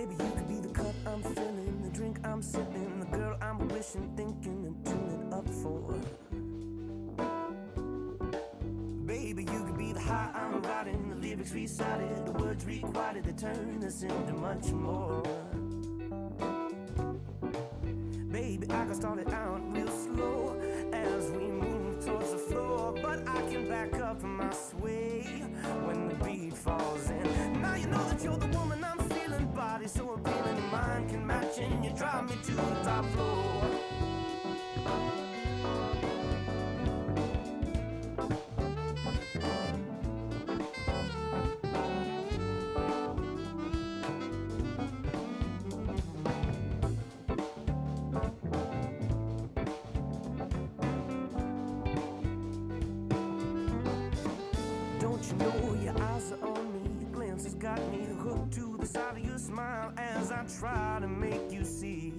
Baby, you could be the cup I'm filling, the drink I'm sipping, the girl I'm wishing, thinking, and tuning up for. Baby, you could be the high I'm riding, the lyrics recited, the words requited to turn this into much more. Baby, I can start it out real slow as we move towards the floor, but I can back up my sway when the beat falls in. Now you know that you're the woman I'm feeling, body so appealing, your mind can match and you drive me to the top floor. Don't you know your eyes are on me, your glance has got me hooked to the side of your smile as I try to make you see.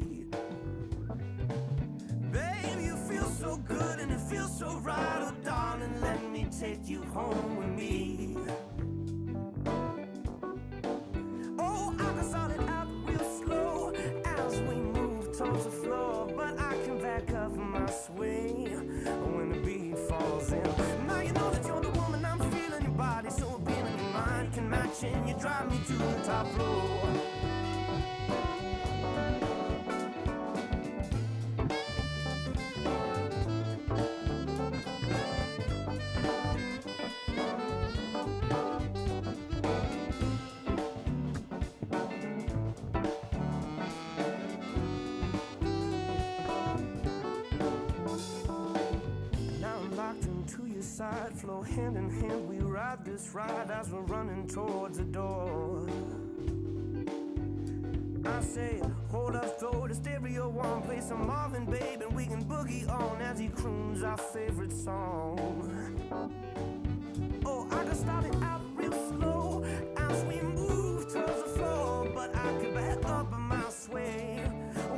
Babe, you feel so good and it feels so right, oh darling, let me take you home with me. Oh, I can start it out real slow as we move towards the floor, but I can back up my sway when the beat falls in. Now you know that you're the woman I'm feeling, your body so appealing, your mind can match and you drive me to the top floor. To your side, flow hand in hand, we ride this ride as we're running towards the door. I say, hold up, throw the stereo on, play some Marvin, babe, and we can boogie on as he croons our favorite song. Oh, I can start it out real slow as we move towards the floor, but I can back up my sway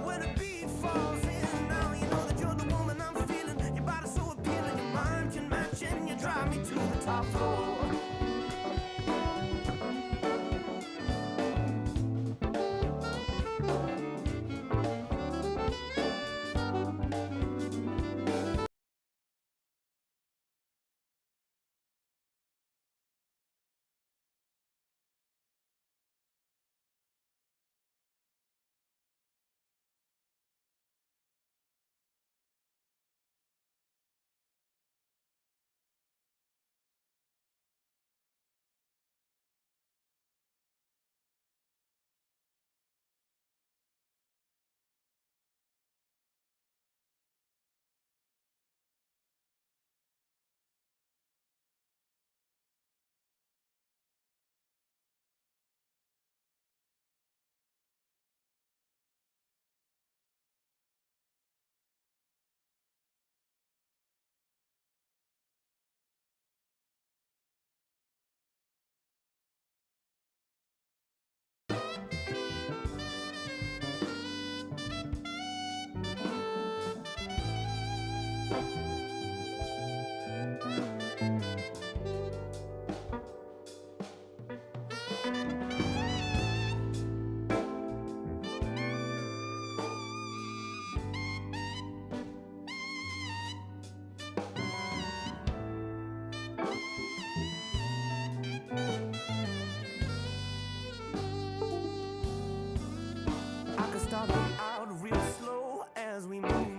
when the beat falls in. Now you know that you're the woman I'm feeling, your body's so appealing, your mind can match and you drive me to the top floor.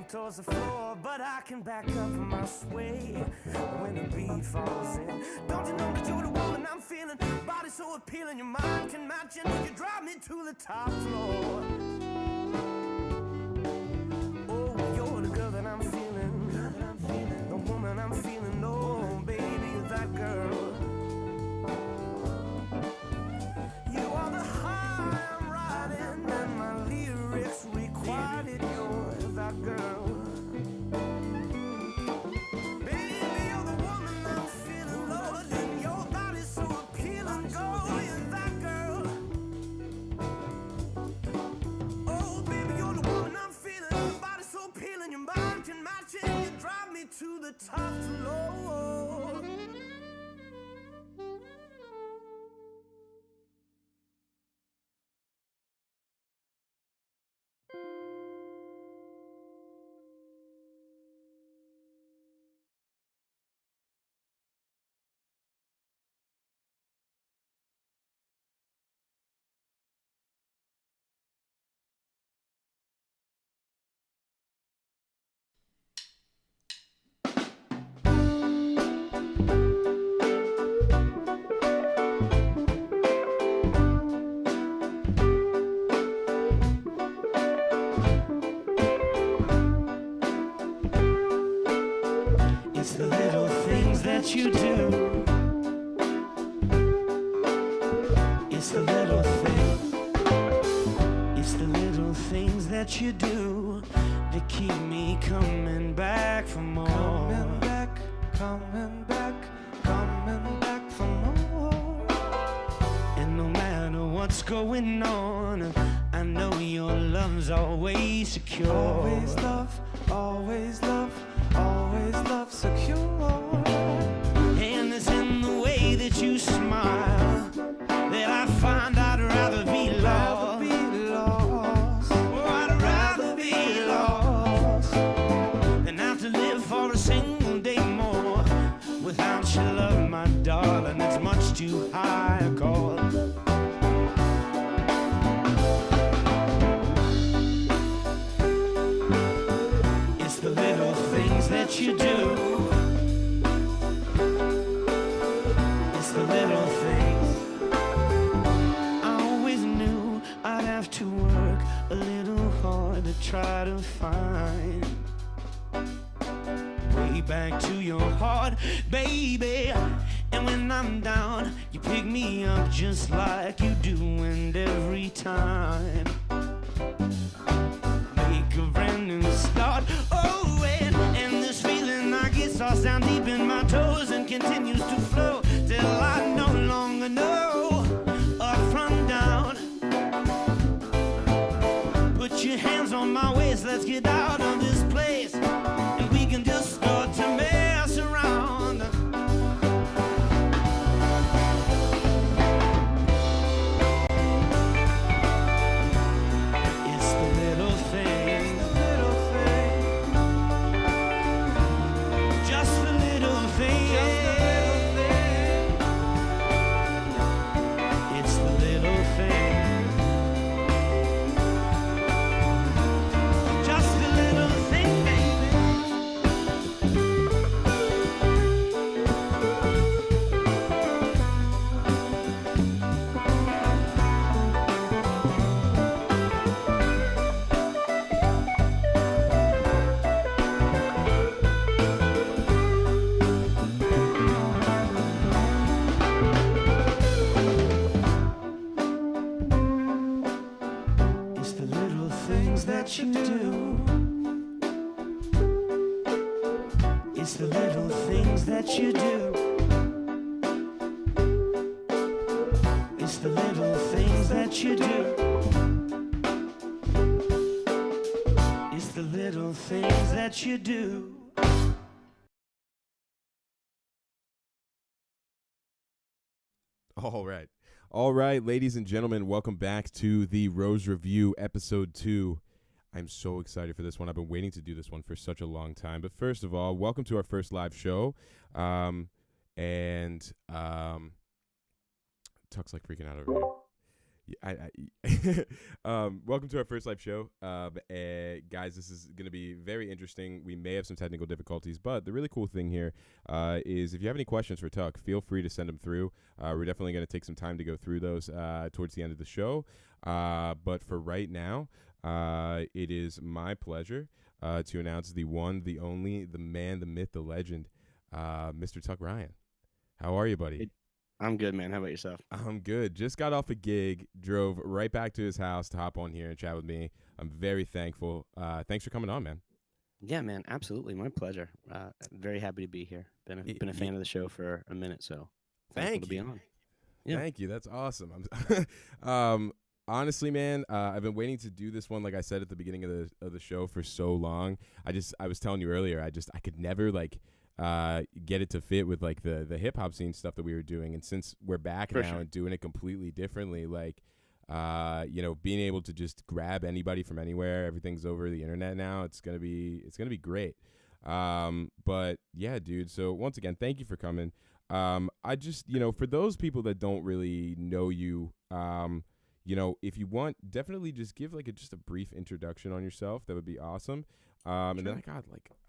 Towards the floor, but I can back up my sway when the beat falls in. Don't you know that you're the woman I'm feeling, body so appealing, your mind can match and you drive me to the top floor. Oh, you're the girl that I'm feeling, the woman I'm feeling, oh baby, you're that girl. You are the high I'm riding and my lyrics required it, you're that girl. To the top floor. that you do. It's the little things. It's the little things that you do that keep me coming back for more. Coming back, coming back, coming back for more. And no matter what's going on, I know your love's always secure. Always love, always love, always love secure. And it's in the way that you smile that I find I'd rather be lost. Without your love, my darling, it's much too high a call. It's the little things that you do. It's the little things. I always knew I'd have to work a little hard to try to find way back to your heart, baby. And when I'm down, you pick me up just like you do. And every time make a brand new start. Oh, and this feeling I get starts down deep in my toes and continues to flow till I no longer know up from down. Put your hands on my waist, let's get out of this place, and we can just start to mess around. It's the little thing, just the little thing. It's the little thing. Just a little thing, baby. It's the little things that you do. It's the little things that you do. It's the little things that you do. It's the little things that you do. All right. All right, ladies and gentlemen, welcome back to the Rose Review episode 2. I'm so excited for this one. I've been waiting to do this one for such a long time. But first of all, welcome to our first live show. Tuck's like freaking out over here. Welcome to our first live show. Guys, this is going to be very interesting. We may have some technical difficulties, but the really cool thing here is if you have any questions for Tuck, feel free to send them through. We're definitely going to take some time to go through those towards the end of the show. But for right now, it is my pleasure to announce the one, the only, the man, the myth, the legend, Mr. Tuck Ryan. How are you, buddy? I'm good, man. How about yourself? I'm good. Just got off a gig, drove right back to his house to hop on here and chat with me. I'm very thankful. Thanks for coming on, man. Yeah, man. Absolutely. My pleasure. Very happy to be here. Been a fan of the show for a minute, so thankful to be on. Yeah. Thank you. That's awesome. Honestly, man, I've been waiting to do this one, like I said at the beginning of the show, for so long. I was telling you earlier, I could never get it to fit with like the hip hop scene stuff that we were doing, and since we're back now and doing it completely differently, being able to just grab anybody from anywhere, everything's over the internet now. It's gonna be great. But yeah, dude. So once again, thank you for coming. I just for those people that don't really know you, if you want, definitely just give just a brief introduction on yourself. That would be awesome. And then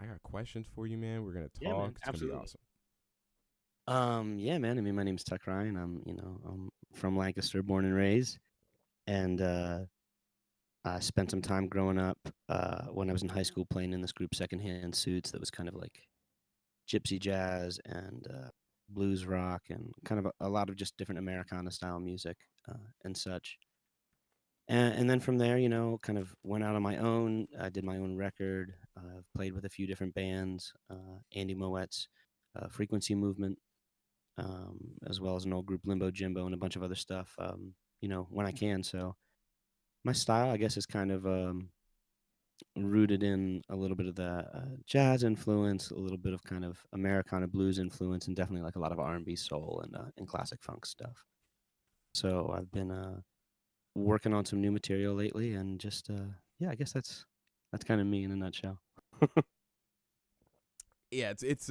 I got questions for you, man. We're gonna talk. Yeah, man, it's gonna be awesome. Yeah, man. I mean, my name's Tuck Ryan. I'm from Lancaster, born and raised, and I spent some time growing up when I was in high school playing in this group Secondhand Suits. That was kind of like gypsy jazz and blues rock and kind of a lot of just different Americana style music and such. And then from there, kind of went out on my own. I did my own record. I've played with a few different bands, Andy Moet's Frequency Movement, as well as an old group Limbo Jimbo and a bunch of other stuff, when I can. So my style, I guess, is kind of rooted in a little bit of the jazz influence, a little bit of kind of Americana blues influence, and definitely like a lot of R&B soul and classic funk stuff. So I've been working on some new material lately, and just yeah, I guess that's kind of me in a nutshell. Yeah, it's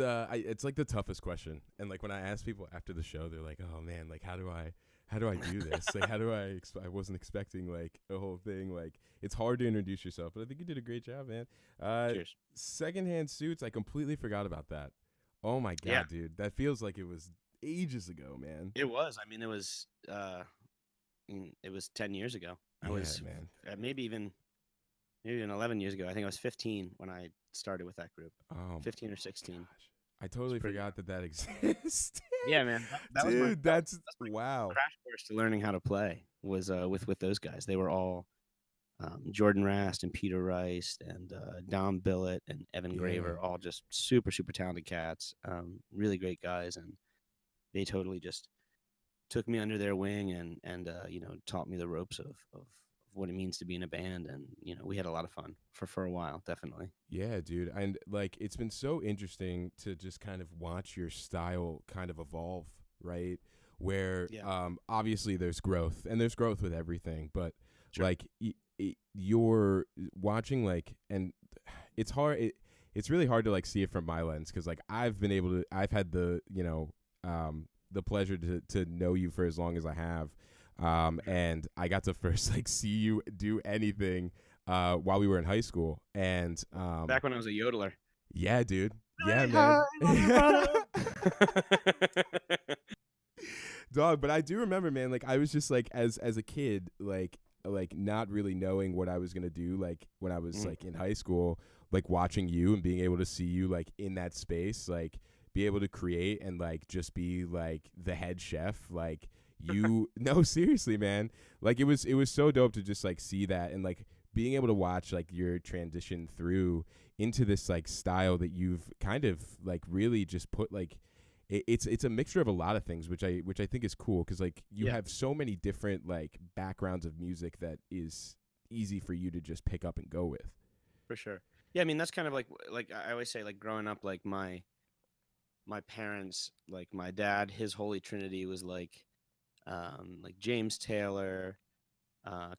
like the toughest question. And like when I ask people after the show, they're like, "Oh man, like how do I do this? Like how do I wasn't expecting like a whole thing. Like it's hard to introduce yourself, but I think you did a great job, man. Cheers. Secondhand suits, I completely forgot about that. Oh my Yeah, god, dude. That feels like it was ages ago, man. it was. I mean, it was 10 years ago. I Yeah, was man. maybe even 11 years ago. I think I was 15 when I started with that group. Oh 15 or my 16. gosh. I It's totally pretty. forgot that existed. Yeah, man. That was Dude, that's that's my wow. crash course to learning how to play was with those guys. They were all Jordan Rast and Peter Rice and Dom Billett and Evan Yeah. Graver, all just super super talented cats, really great guys, and they totally just took me under their wing and taught me the ropes of what it means to be in a band, and we had a lot of fun for a while, definitely. Yeah, dude. And like it's been so interesting to just kind of watch your style kind of evolve, right? Where Yeah, obviously there's growth and there's growth with everything, but sure. like you're watching like and it's hard it's really hard to like see it from my lens cuz like I've had the pleasure to know you for as long as I have. And I got to first like see you do anything while we were in high school. And Back when I was a yodeler. yeah, dude. Yeah, Hey, man. hi, love you, brother. Dog, but I do remember, man, like I was just like as a kid, like not really knowing what I was gonna do, like when I was Mm. like in high school, like watching you and being able to see you like in that space, like be able to create and like just be like the head chef, like you no, seriously, man. Like it was so dope to just like see that and like being able to watch like your transition through into this like style that you've kind of like really just put like it's a mixture of a lot of things, which I think is cool because like you Yeah, have so many different like backgrounds of music that is easy for you to just pick up and go with. for sure. Yeah, I mean that's kind of like I always say, like growing up, like my parents, like my dad, his holy trinity was like James Taylor,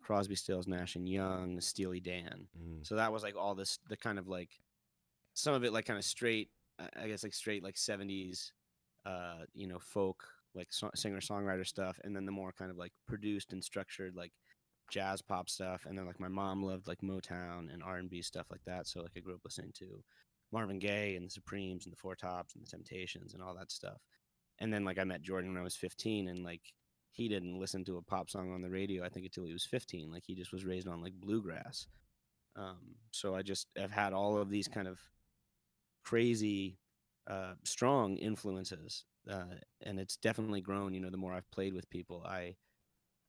Crosby, Stills, Nash and Young, Steely Dan. Mm. So that was like all this, the kind of like some of it like kind of straight, I guess like straight like 70s, folk like singer songwriter stuff, and then the more kind of like produced and structured like jazz pop stuff, and then like my mom loved like Motown and R&B stuff like that. So like I grew up listening to Marvin Gaye and the Supremes and the Four Tops and the Temptations and all that stuff. And then like I met Jordan when I was 15, and like he didn't listen to a pop song on the radio, I think, until he was 15. Like he just was raised on like bluegrass. So I just have had all of these kind of crazy, strong influences, and it's definitely grown. The more I've played with people, I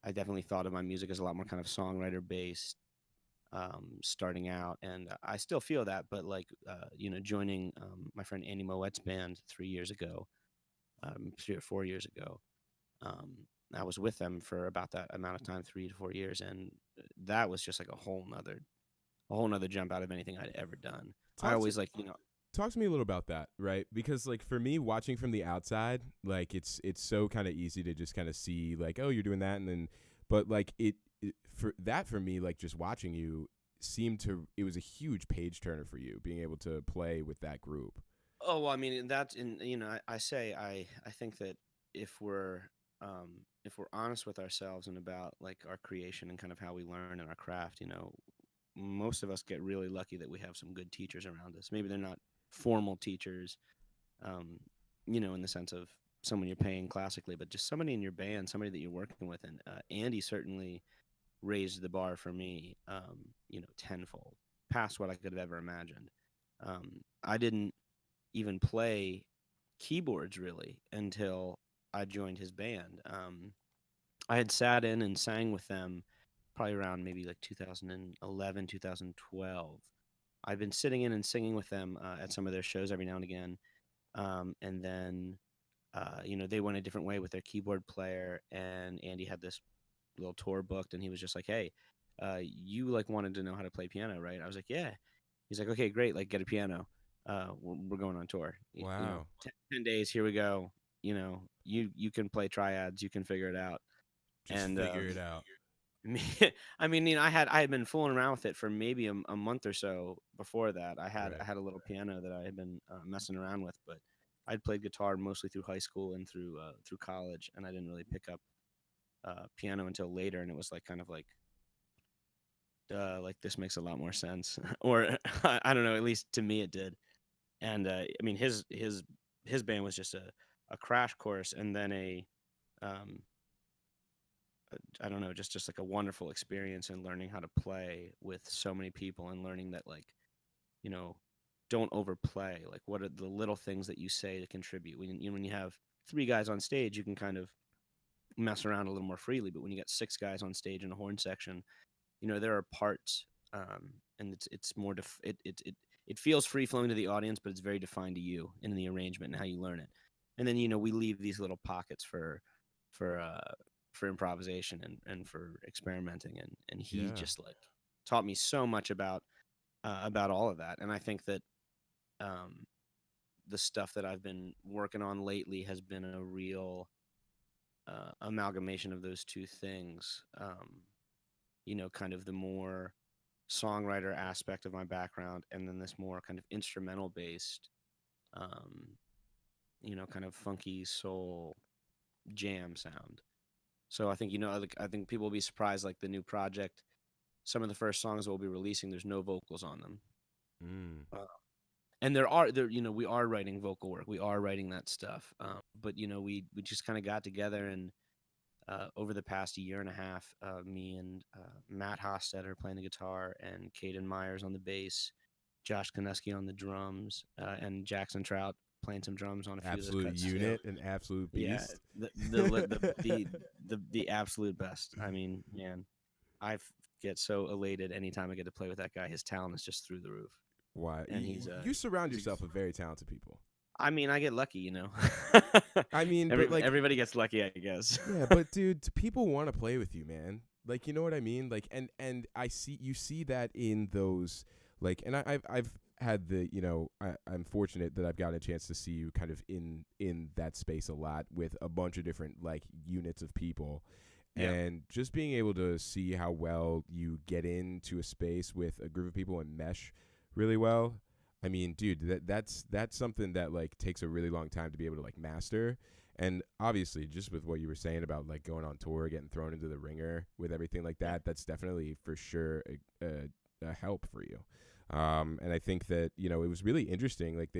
definitely thought of my music as a lot more kind of songwriter based, starting out, and I still feel that. But like, joining my friend Andy Moet's band 3 years ago, 3 or 4 years ago. Um, I was with them for about that amount of time, 3 to 4 years, and that was just like a whole nother jump out of anything I'd ever done. I Talk to always talk to me a little about that, right? Because like for me, watching from the outside, like it's so kind of easy to just kind of see like, oh, you're doing that, and then, but like for me, like just watching you it was a huge page turner for you being able to play with that group. Oh, well, I mean, that's in I say I think that if we're if we're honest with ourselves and about like our creation and kind of how we learn in our craft, most of us get really lucky that we have some good teachers around us. Maybe they're not formal teachers, um, in the sense of someone you're paying classically, but just somebody in your band, somebody that you're working with. And Andy certainly raised the bar for me, tenfold past what I could have ever imagined. I didn't even play keyboards really until I joined his band. I had sat in and sang with them probably around maybe like 2011, 2012. I've been sitting in and singing with them at some of their shows every now and again. And then, they went a different way with their keyboard player, and Andy had this little tour booked, and he was just like, "Hey, you like wanted to know how to play piano, right?" I was like, "Yeah." He's like, "Okay, great. Like, get a piano. We're going on tour. Wow. 10 days. Here we go. You can play triads. You can figure it out." Just And figure it out. me- I mean, I had been fooling around with it for maybe a month or so before that. I had Right. I had a little piano that I had been messing around with, but I'd played guitar mostly through high school and through college, and I didn't really pick up piano until later. And it was like kind of like this makes a lot more sense, or I don't know. At least to me, it did. And I mean, his band was just a crash course, and then um, I don't know, just like a wonderful experience in learning how to play with so many people and learning that like, you know, don't overplay. Like what are the little things that you say to contribute? When you have three guys on stage, you can kind of mess around a little more freely, but when you got six guys on stage in a horn section, there are parts, and it's more it feels free flowing to the audience, but it's very defined to you in the arrangement and how you learn it. And then we leave these little pockets for uh for improvisation and for experimenting, and he Yeah. just like taught me so much about all of that. And I think that um the stuff that I've been working on lately has been a real amalgamation of those two things. Kind of the more songwriter aspect of my background, and then this more kind of instrumental based, um, kind of funky soul jam sound. So I think I think people will be surprised. Like the new project, some of the first songs we'll be releasing, there's no vocals on them, Mm. and we are writing vocal work, we are writing that stuff. But we just kind of got together, and over the past year and a half, me and Matt Hofstetter playing the guitar, and Caden Myers on the bass, Josh Koneski on the drums, and Jackson Trout playing some drums on a few of those Absolute cuts too. unit, an absolute Yeah, beast. the absolute best. I mean, man, I get so elated anytime I get to play with that guy. His talent is just through the roof, Why? and You surround he's yourself with very talented people. I mean, I get lucky. I mean, but like, Everybody gets lucky, I guess. yeah, but dude, people want to play with you, man. Like, you know what I mean? Like, and I see you see that in those, like, and I've had the, I'm fortunate that I've gotten a chance to see you kind of in that space a lot with a bunch of different like units of people. Yeah. And just being able to see how well you get into a space with a group of people and mesh really well. I mean, dude, that's something that like takes a really long time to be able to like master. And obviously, just with what you were saying about like going on tour, getting thrown into the ringer with everything like that, that's definitely for sure a help for you. And I think that it was really interesting. Like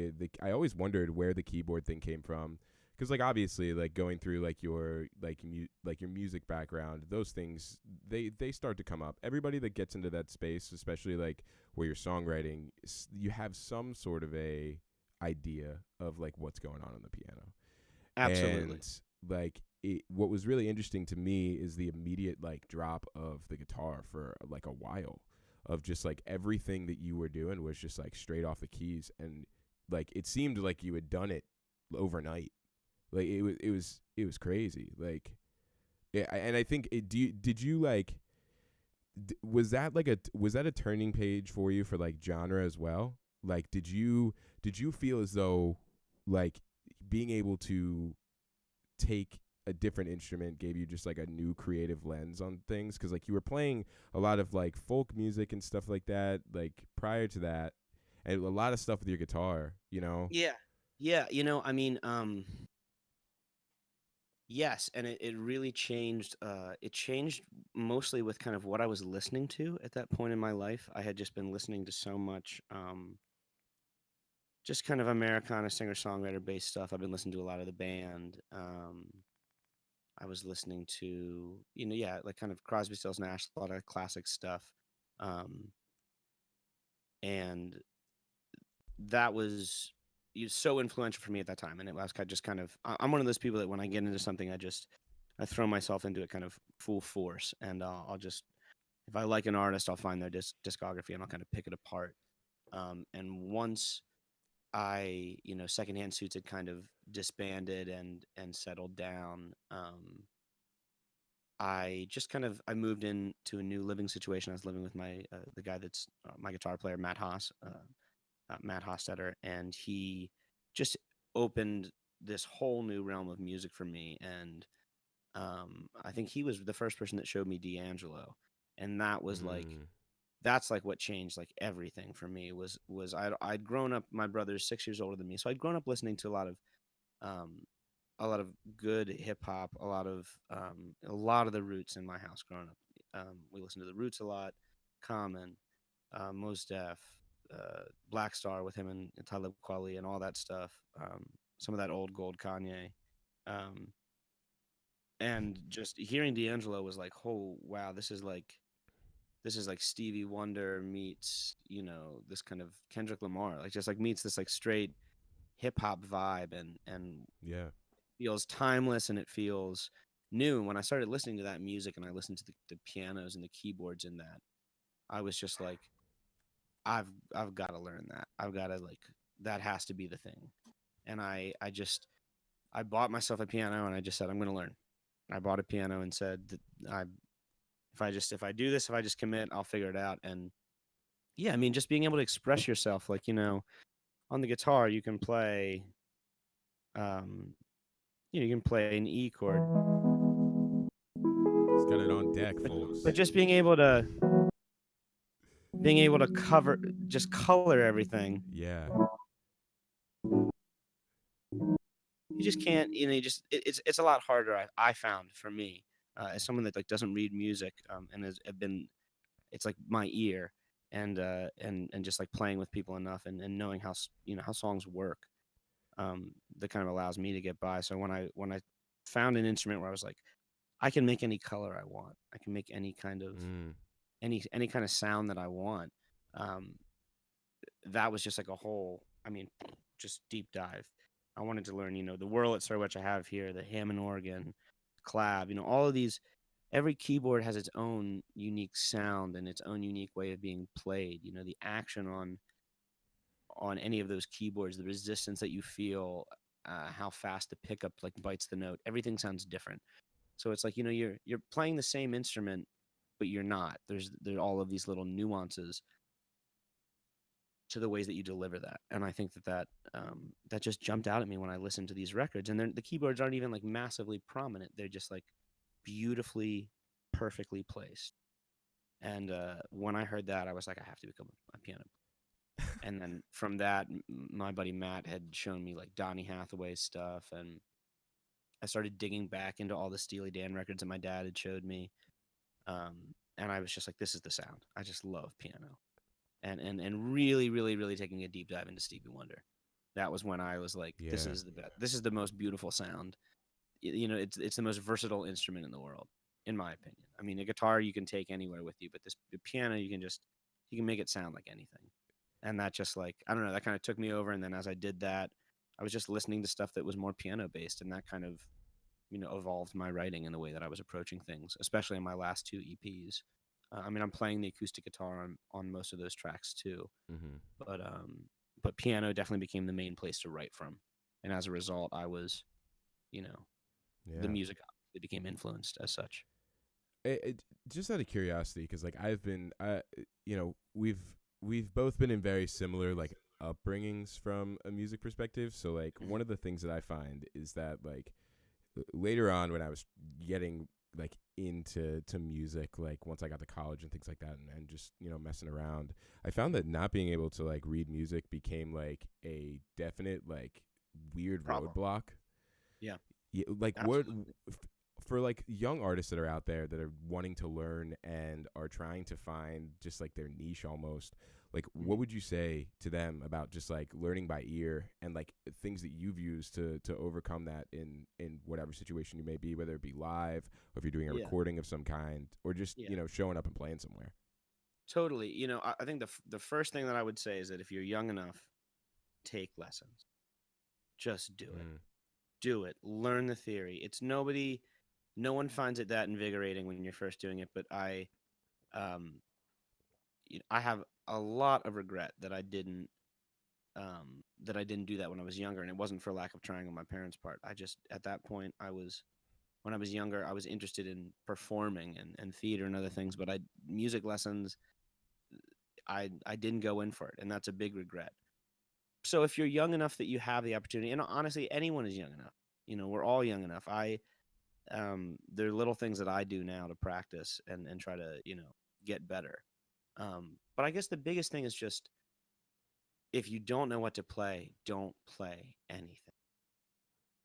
I always wondered where the keyboard thing came from, because like obviously like going through like your your music background, those things they start to come up. Everybody that gets into that space, especially like where you're songwriting, you have some sort of a idea of like what's going on the piano. Absolutely. And like what was really interesting to me is the immediate like drop of the guitar for like a while, of just like everything that you were doing was just like straight off the keys, and like it seemed like you had done it overnight. Like it was crazy. Like yeah, and I think did you like was that like was that a turning page for you for like genre as well? Like did you feel as though like being able to take a different instrument gave you just like a new creative lens on things? Because like you were playing a lot of like folk music and stuff like that like prior to that, and a lot of stuff with your guitar. Yeah. Yeah. I mean, yes. And it really changed. It changed mostly with kind of what I was listening to at that point in my life. I had just been listening to so much, just kind of Americana singer songwriter based stuff. I've been listening to a lot of the band. I was listening to, yeah, like kind of Crosby, Stills, Nash, a lot of classic stuff. Um, and that was so influential for me at that time. And it was just kind of, I'm one of those people that when I get into something, I throw myself into it kind of full force, and I'll just, if I like an artist, I'll find their discography and I'll kind of pick it apart. And once Secondhand Suits had kind of disbanded and settled down, I just kind of I moved into a new living situation. I was living with my the guy that's my guitar player, Matt Hostetter, and he just opened this whole new realm of music for me. And I think he was the first person that showed me D'Angelo, and that was like Mm, that's like what changed like everything for me. Was I'd grown up. My brother's 6 years older than me, so I'd grown up listening to um, a lot of good hip hop, a lot of the Roots in my house growing up. We listened to the Roots a lot, Common, Mos Def, Black Star with him and Talib Kweli and all that stuff. Some of that old gold Kanye. Um, and just hearing D'Angelo was like, oh wow, this is like Stevie Wonder meets, this kind of Kendrick Lamar, like just like meets this like straight hip hop vibe, and yeah. feels timeless and it feels new. And when I started listening to that music and I listened to the pianos and the keyboards in that, I was just like, I've got to learn that. I've got to like that has to be the thing. And I bought myself a piano and I just said I'm going to learn. I bought a piano and said that if I do this, if I just commit, I'll figure it out. And yeah, I mean, just being able to express yourself, like on the guitar, um, you can play an E chord, He's got it on deck, but folks. but just being able to cover, just color everything, Yeah. you just can't. It's a lot harder. I found for me as someone that like doesn't read music, and has have been it's like my ear, and just like playing with people enough, and knowing how songs work, that kind of allows me to get by. So when I found an instrument where I was like, I can make any color I want, I can make Mm, any kind of sound that I want. um that was just like a whole, I mean, just deep dive. I wanted to learn, the Wurlitzer, which I have here, the Hammond organ, clav, all of these. Every keyboard has its own unique sound and its own unique way of being played. The action on any of those keyboards, the resistance that you feel, how fast the pickup like bites the note, everything sounds different. So it's like, you're playing the same instrument, but you're not. There are all of these little nuances to the ways that you deliver that. And I think that just jumped out at me when I listened to these records. And the keyboards aren't even like massively prominent. They're just like beautifully, perfectly placed. And when I heard that, I was like, I have to become a piano. And then from that, my buddy Matt had shown me like Donny Hathaway's stuff, and I started digging back into all the Steely Dan records that my dad had showed me. And I was just like, this is the sound. I just love piano. And really, really, really taking a deep dive into Stevie Wonder. That was when I was like, this yeah. is the best. This is the most beautiful sound. It's the most versatile instrument in the world, in my opinion. I mean, a guitar you can take anywhere with you, but the piano you can make it sound like anything. And that just like, I don't know, that kind of took me over. And then as I did that, I was just listening to stuff that was more piano based, and that kind of evolved my writing and the way that I was approaching things, especially in my last two EPs. I mean, I'm playing the acoustic guitar on most of those tracks too, Hmm. but piano definitely became the main place to write from, and as a result, I was, you know, the Yeah. music obviously became influenced as such. Just out of curiosity, because like I've been, we've both been in very similar like upbringings from a music perspective. So like Mhm. one of the things that I find is that like later on when I was getting like into music, like once I got to college and things like that, and just messing around, I found that not being able to like read music became like a definite like weird Problem. roadblock. Yeah, Yeah, like what absolutely. for like young artists that are out there that are wanting to learn and are trying to find just like their niche almost, like what Mhm. would you say to them about just like learning by ear and like things that you've used to overcome that in whatever situation you may be, whether it be live or if you're doing a Yeah, recording of some kind or just yeah, showing up and playing somewhere. totally. I think the first thing that I would say is that if you're young enough, take lessons. Just do it. Mm. Do it. Learn the theory. No one finds it that invigorating when you're first doing it, but um, I have a lot of regret that I didn't do that when I was younger, and it wasn't for lack of trying on my parents' part. I just at that point when I was younger, I was interested in performing and theater and other things, but I music lessons, I didn't go in for it, and that's a big regret. So if you're young enough that you have the opportunity, and honestly, anyone is young enough. We're all young enough. There are little things that I do now to practice and try to get better. But I guess the biggest thing is just if you don't know what to play, don't play anything.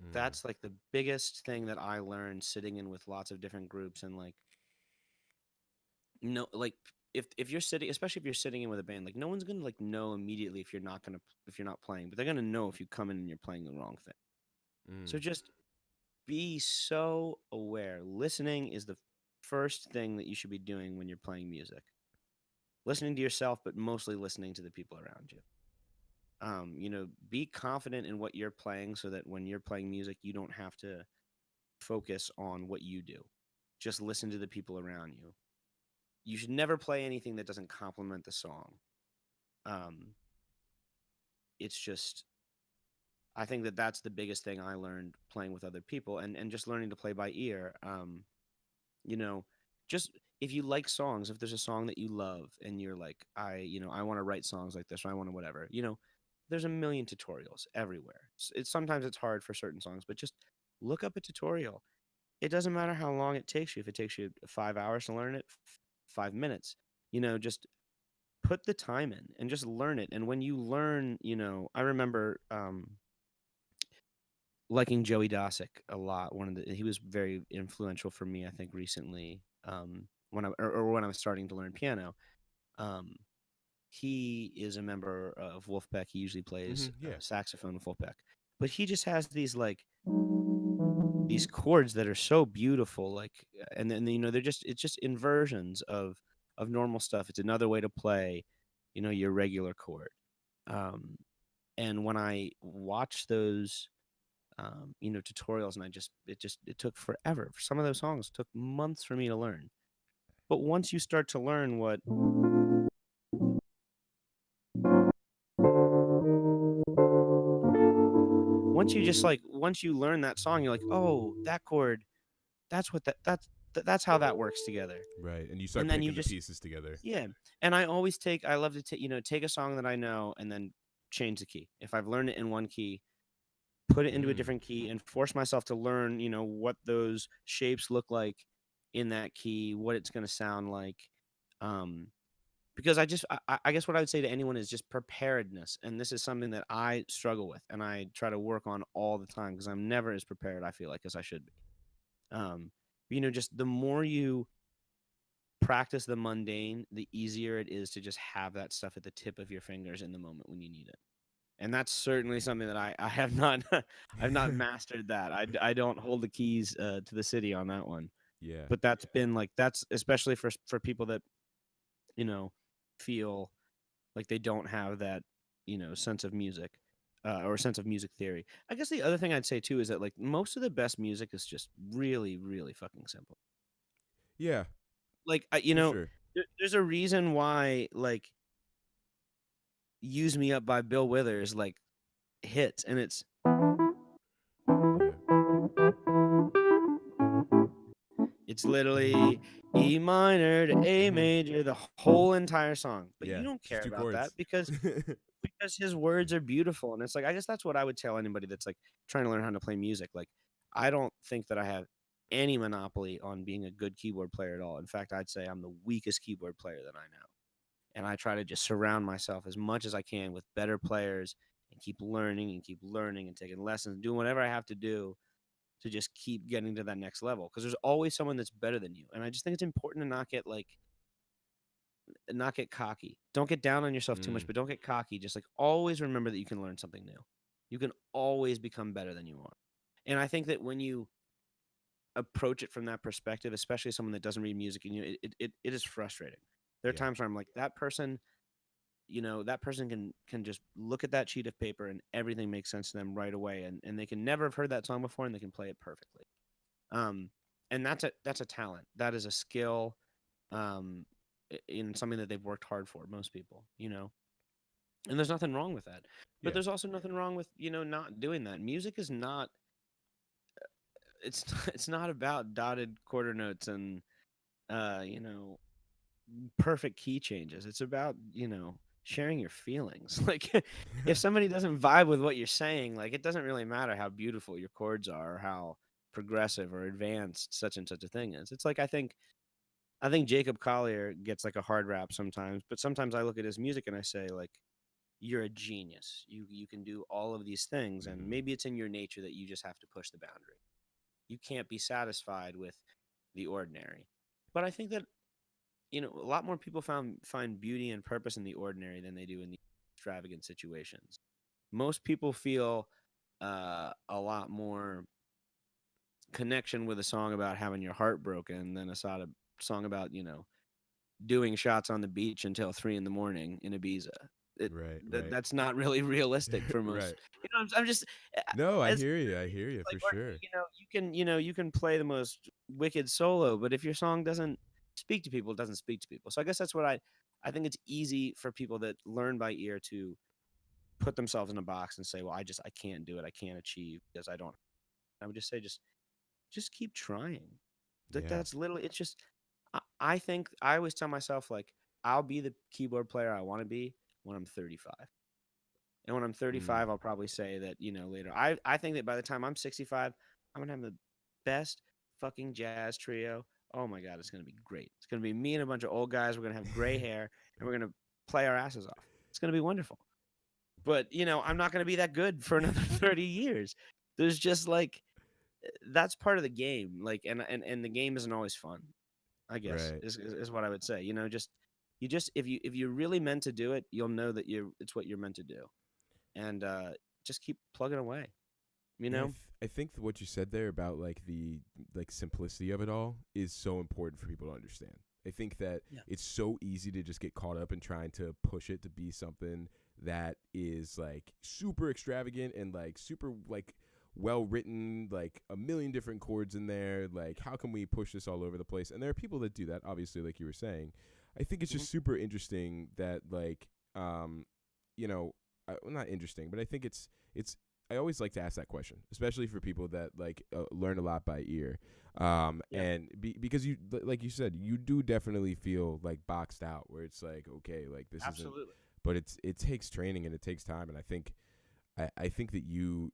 Mm. That's like the biggest thing that I learned sitting in with lots of different groups and like no like if you're sitting, especially if you're sitting in with a band, like no one's gonna like know immediately if you're not playing, but they're gonna know if you come in and you're playing the wrong thing. So Mm. just be so aware. Listening is the first thing that you should be doing when you're playing music. Listening to yourself, but mostly listening to the people around you. Be confident in what you're playing so that when you're playing music, you don't have to focus on what you do. Just listen to the people around you. You should never play anything that doesn't complement the song. Um, it's just, I think that that's the biggest thing I learned playing with other people and just learning to play by ear. You know, just if you like songs, if there's a song that you love and you're like, I want to write songs like this or I want to whatever, there's a million tutorials everywhere. Sometimes it's hard for certain songs, but just look up a tutorial. It doesn't matter how long it takes you. If it takes you 5 hours to learn it, 5 minutes, just put the time in and just learn it. And when you learn, I remember liking Joey Dosick a lot. He was very influential for me, I think, recently. Or when I was starting to learn piano. Um, he is a member of Wolfpack. He usually plays Yeah. saxophone with Wolfpack, but he just has these chords that are so beautiful, and then they're just it's just inversions of normal stuff. It's another way to play, your regular chord. Um, and when I watch those tutorials and it took forever. For some of those songs it took months for me to learn. But once you start to learn what once you learn that song, you're like, "Oh, that chord, that's how that works together." Right. And you start And then you picking the just pieces together. yeah. And I love to take a song that I know and then change the key. If I've learned it in one key, put it into a Mm. different key and force myself to learn, what those shapes look like in that key, what it's going to sound like. Um, because I guess what I would say to anyone is just preparedness. And this is something that I struggle with and I try to work on all the time because I'm never as prepared, I feel like, as I should be. Um, just the more you practice the mundane, the easier it is to just have that stuff at the tip of your fingers in the moment when you need it. And that's certainly something that I have not I've not mastered that. I don't hold the keys to the city on that one. Yeah. But that's been like that's especially for people that you know feel like they don't have that sense of music or sense of music theory. I guess the other thing I'd say too is that like most of the best music is just really really fucking simple. Yeah. Like For sure. there's a reason why like "Use Me Up" by Bill Withers like hits, and Yeah. it's literally E minor to A Hmm. major, the whole entire song. But you Yeah. don't Just care two about that chords. because his words are beautiful, and it's like I guess that's what I would tell anybody that's like trying to learn how to play music. Like I don't think that I have any monopoly on being a good keyboard player at all. In fact, I'd say I'm the weakest keyboard player that I know. And I try to just surround myself as much as I can with better players and keep learning and taking lessons, doing whatever I have to do to just keep getting to that next level because there's always someone that's better than you. And I just think it's important to not get cocky. Don't get down on yourself too much, Mm. but don't get cocky. Just like always remember that you can learn something new. You can always become better than you are. And I think that when you approach it from that perspective, especially someone that doesn't read music, and it is frustrating. There are Yeah. times where I'm like, that person that person can just look at that sheet of paper and everything makes sense to them right away, and they can never have heard that song before and they can play it perfectly. Um, and that's a talent. That is a skill, um, in something that they've worked hard for. Most people, and there's nothing wrong with that. But Yeah. there's also nothing wrong with not doing that. Music is not. It's it's not about dotted quarter notes and uh, you know perfect key changes. It's about, sharing your feelings. Like if somebody doesn't vibe with what you're saying, like it doesn't really matter how beautiful your chords are or how progressive or advanced such and such a thing is. It's like I think Jacob Collier gets like a hard rap sometimes, but sometimes I look at his music and I say like you're a genius. You can do all of these things and Mhm. maybe it's in your nature that you just have to push the boundary. You can't be satisfied with the ordinary. But I think that a lot more people find beauty and purpose in the ordinary than they do in the extravagant situations. Most people feel a lot more connection with a song about having your heart broken than a song about doing shots on the beach until 3 in the morning in Ibiza. It Right, that, right. that's not really realistic for most. Right. I'm just No, I as hear you. I hear you like for or, sure. you can play the most wicked solo, but if your song doesn't speak to people, it doesn't speak to people. So I guess that's what I think it's easy for people that learn by ear to put themselves in a box and say, well, I can't do it, I can't achieve because I don't. I would just say just keep trying. Yeah. That's literally it's just I think I always tell myself like I'll be the keyboard player I want to be when I'm 35. And when I'm Mm. 35, I'll probably say that, later. I think that by the time I'm 65, I'm gonna have the best fucking jazz trio. Oh my god, it's gonna be great. It's gonna be me and a bunch of old guys. We're gonna have gray hair and we're gonna play our asses off. It's gonna be wonderful. But I'm not gonna be that good for another 30 years. There's just like that's part of the game. Like and the game isn't always fun, I guess, Right. is what I would say. Just if you're really meant to do it, you'll know that it's what you're meant to do and just keep plugging away. You Yeah, know? I think what you said there about like the like simplicity of it all is so important for people to understand. I think that Yeah. it's so easy to just get caught up in trying to push it to be something that is like super extravagant and like super like well written, like a million different chords in there. Like, how can we push this all over the place? And there are people that do that, obviously, like you were saying. I think it's Mhm. just super interesting that like, you know, well, not interesting, but I think it's I always like to ask that question, especially for people that like learn a lot by ear. Yeah. And because like you said, you do definitely feel like boxed out where it's like, okay, like this isn't, Absolutely. but it takes training and it takes time. And I think that you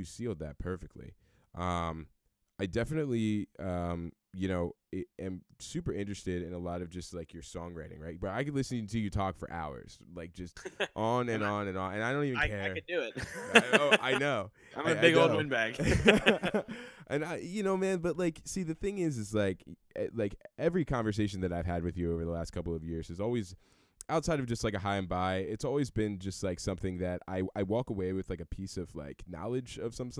sealed that perfectly. I definitely, am super interested in a lot of just like your songwriting, right? But I could listen to you talk for hours, like just on and And on and on, and I don't even I care. could do it. I know. I'm a I big old know. windbag. And man, but like, see, the thing is like every conversation that I've had with you over the last couple of years is always outside of just like a high and by. It's always been just like something that I walk away with like a piece of like knowledge of some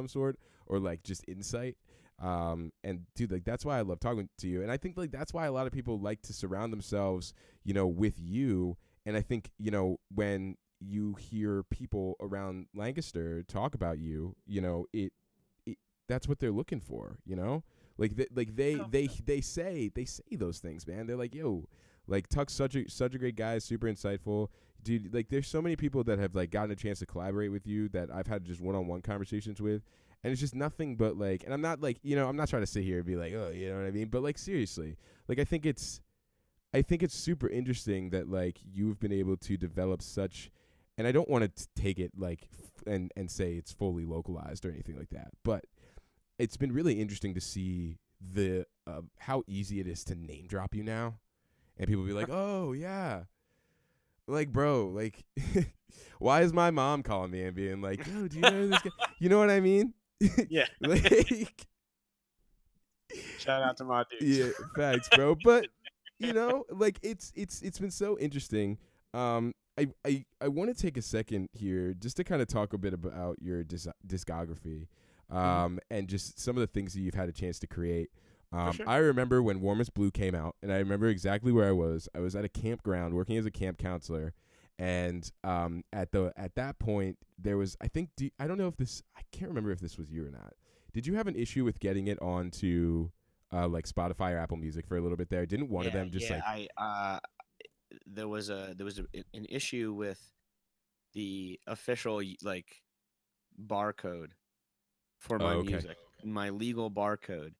sort or like just insight. And dude, like that's why I love talking to you. And I think like that's why a lot of people like to surround themselves, with you. And I think, when you hear people around Lancaster talk about you, it that's what they're looking for, like No, they say those things, man. They're like, yo, like Tuck's such a great guy, super insightful, dude. Like there's so many people that have like gotten a chance to collaborate with you that I've had just one-on-one conversations with, and it's just nothing but like, and I'm not like, I'm not trying to sit here and be like, oh, you know what I mean, but like seriously, like I think it's super interesting that like you've been able to develop such, and I don't want to take it like and say it's fully localized or anything like that, but it's been really interesting to see the how easy it is to name drop you now, and people be like, oh yeah, like bro, like why is my mom calling me and being like, yo, do you know this guy? You know what I mean? Yeah. Like Shout out to my dudes. yeah, facts, bro. But like it's been so interesting. I want to take a second here just to kind of talk a bit about your discography, Mhm. and just some of the things that you've had a chance to create. For sure. I remember when Warmest Blue came out, and I remember exactly where I was. I was at a campground working as a camp counselor, and at that point there was, I think, I don't know if this, I can't remember if this was you or not. Did you have an issue with getting it onto like Spotify or Apple Music for a little bit there? Didn't one of Yeah, them just yeah. like, An issue with the official like barcode for oh, my okay. music, my legal barcode,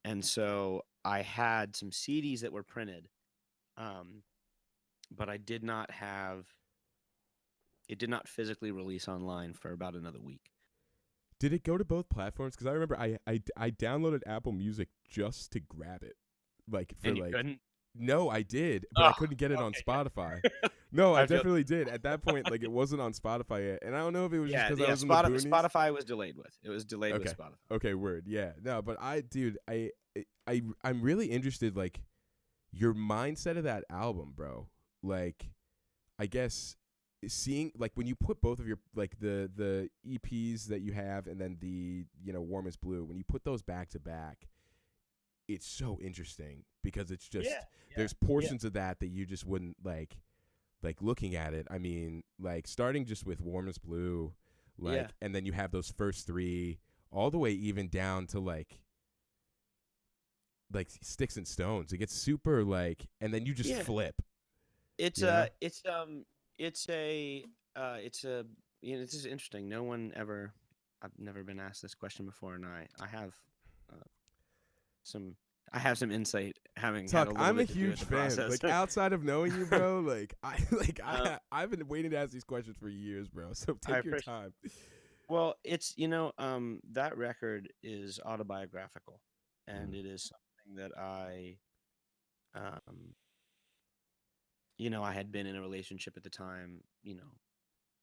and so I had some CDs that were printed, um, but I did not have it did not physically release online for about another week. Did it go to both platforms? Because I remember I downloaded Apple Music just to grab it, like for And you like. couldn't? No, I did, but Oh, I couldn't get it on okay, yeah. Spotify. No, I I feel definitely did. At that point, like it wasn't on Spotify yet, and I don't know if it was just yeah, because I yeah. was in the boonies. Spotify was delayed with. It was delayed with Okay, Spotify. okay, word, yeah, no, but dude, I'm really interested, like your mindset of that album, bro. Like, I guess seeing like when you put both of your like the EPs that you have and then the Warmest Blue, when you put those back to back, it's so interesting because it's just Yeah, yeah, there's yeah, portions of that you just wouldn't like looking at it. I mean, like starting just with Warmest Blue, yeah, like, and then you have those first three all the way even down to like Sticks and Stones. It gets super like, and then you just yeah. flip, It's you know? a, it's a, it's a. You know, this is interesting. No one ever. I've never been asked this question before, and I have uh, some. I have some insight, having had a Tuck, little I'm a bit to do with huge the fan. process. Like outside of knowing you, bro, like um, I've been waiting to ask these questions for years, bro. So I take your appreciate. time. Well, it's that record is autobiographical, and Mm, it is something that um, I had been in a relationship at the time.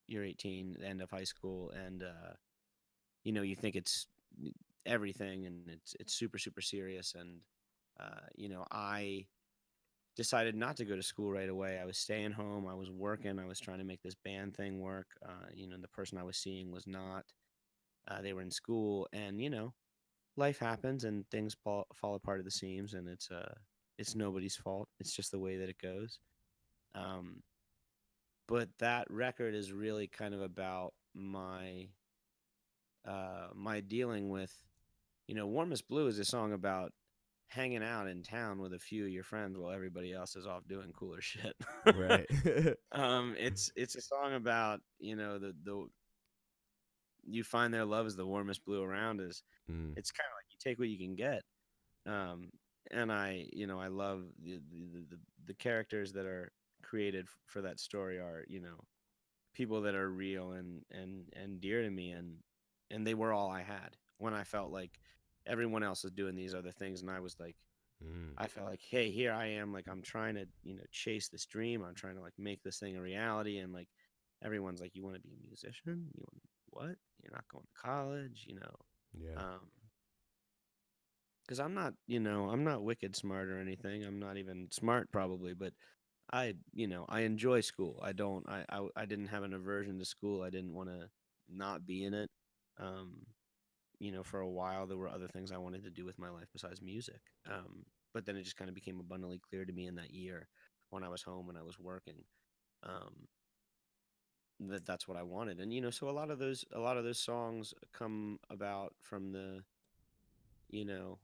You're 18, the end of high school, and you think it's everything, and it's super super serious, and I decided not to go to school right away. I was staying home. I was working. I was trying to make this band thing work. The person I was seeing was not. They were in school, and life happens, and things fall apart at the seams, and it's nobody's fault. It's just the way that it goes. Um, but that record is really kind of about my dealing with, Warmest Blue is a song about hanging out in town with a few of your friends while everybody else is off doing cooler shit. right. It's a song about, the you find their love is the warmest blue around. Is Mm, It's kind of like you take what you can get. Um, and I love the characters that are created for that story are, people that are real and dear to me, and they were all I had when I felt like everyone else is doing these other things, and I was like, mm, I felt like, hey, here I am, like I'm trying to chase this dream. I'm trying to like make this thing a reality, and like everyone's like, you want to be a musician? You want what? You're not going to college, yeah. um because I'm not wicked smart or anything. I'm not even smart probably, but I enjoy school. I don't I didn't have an aversion to school. I didn't want to not be in it. Um, for a while there were other things I wanted to do with my life besides music. But then it just kind of became abundantly clear to me in that year when I was home and I was working, um, that that's what I wanted. And so a lot of those songs come about from the, you know,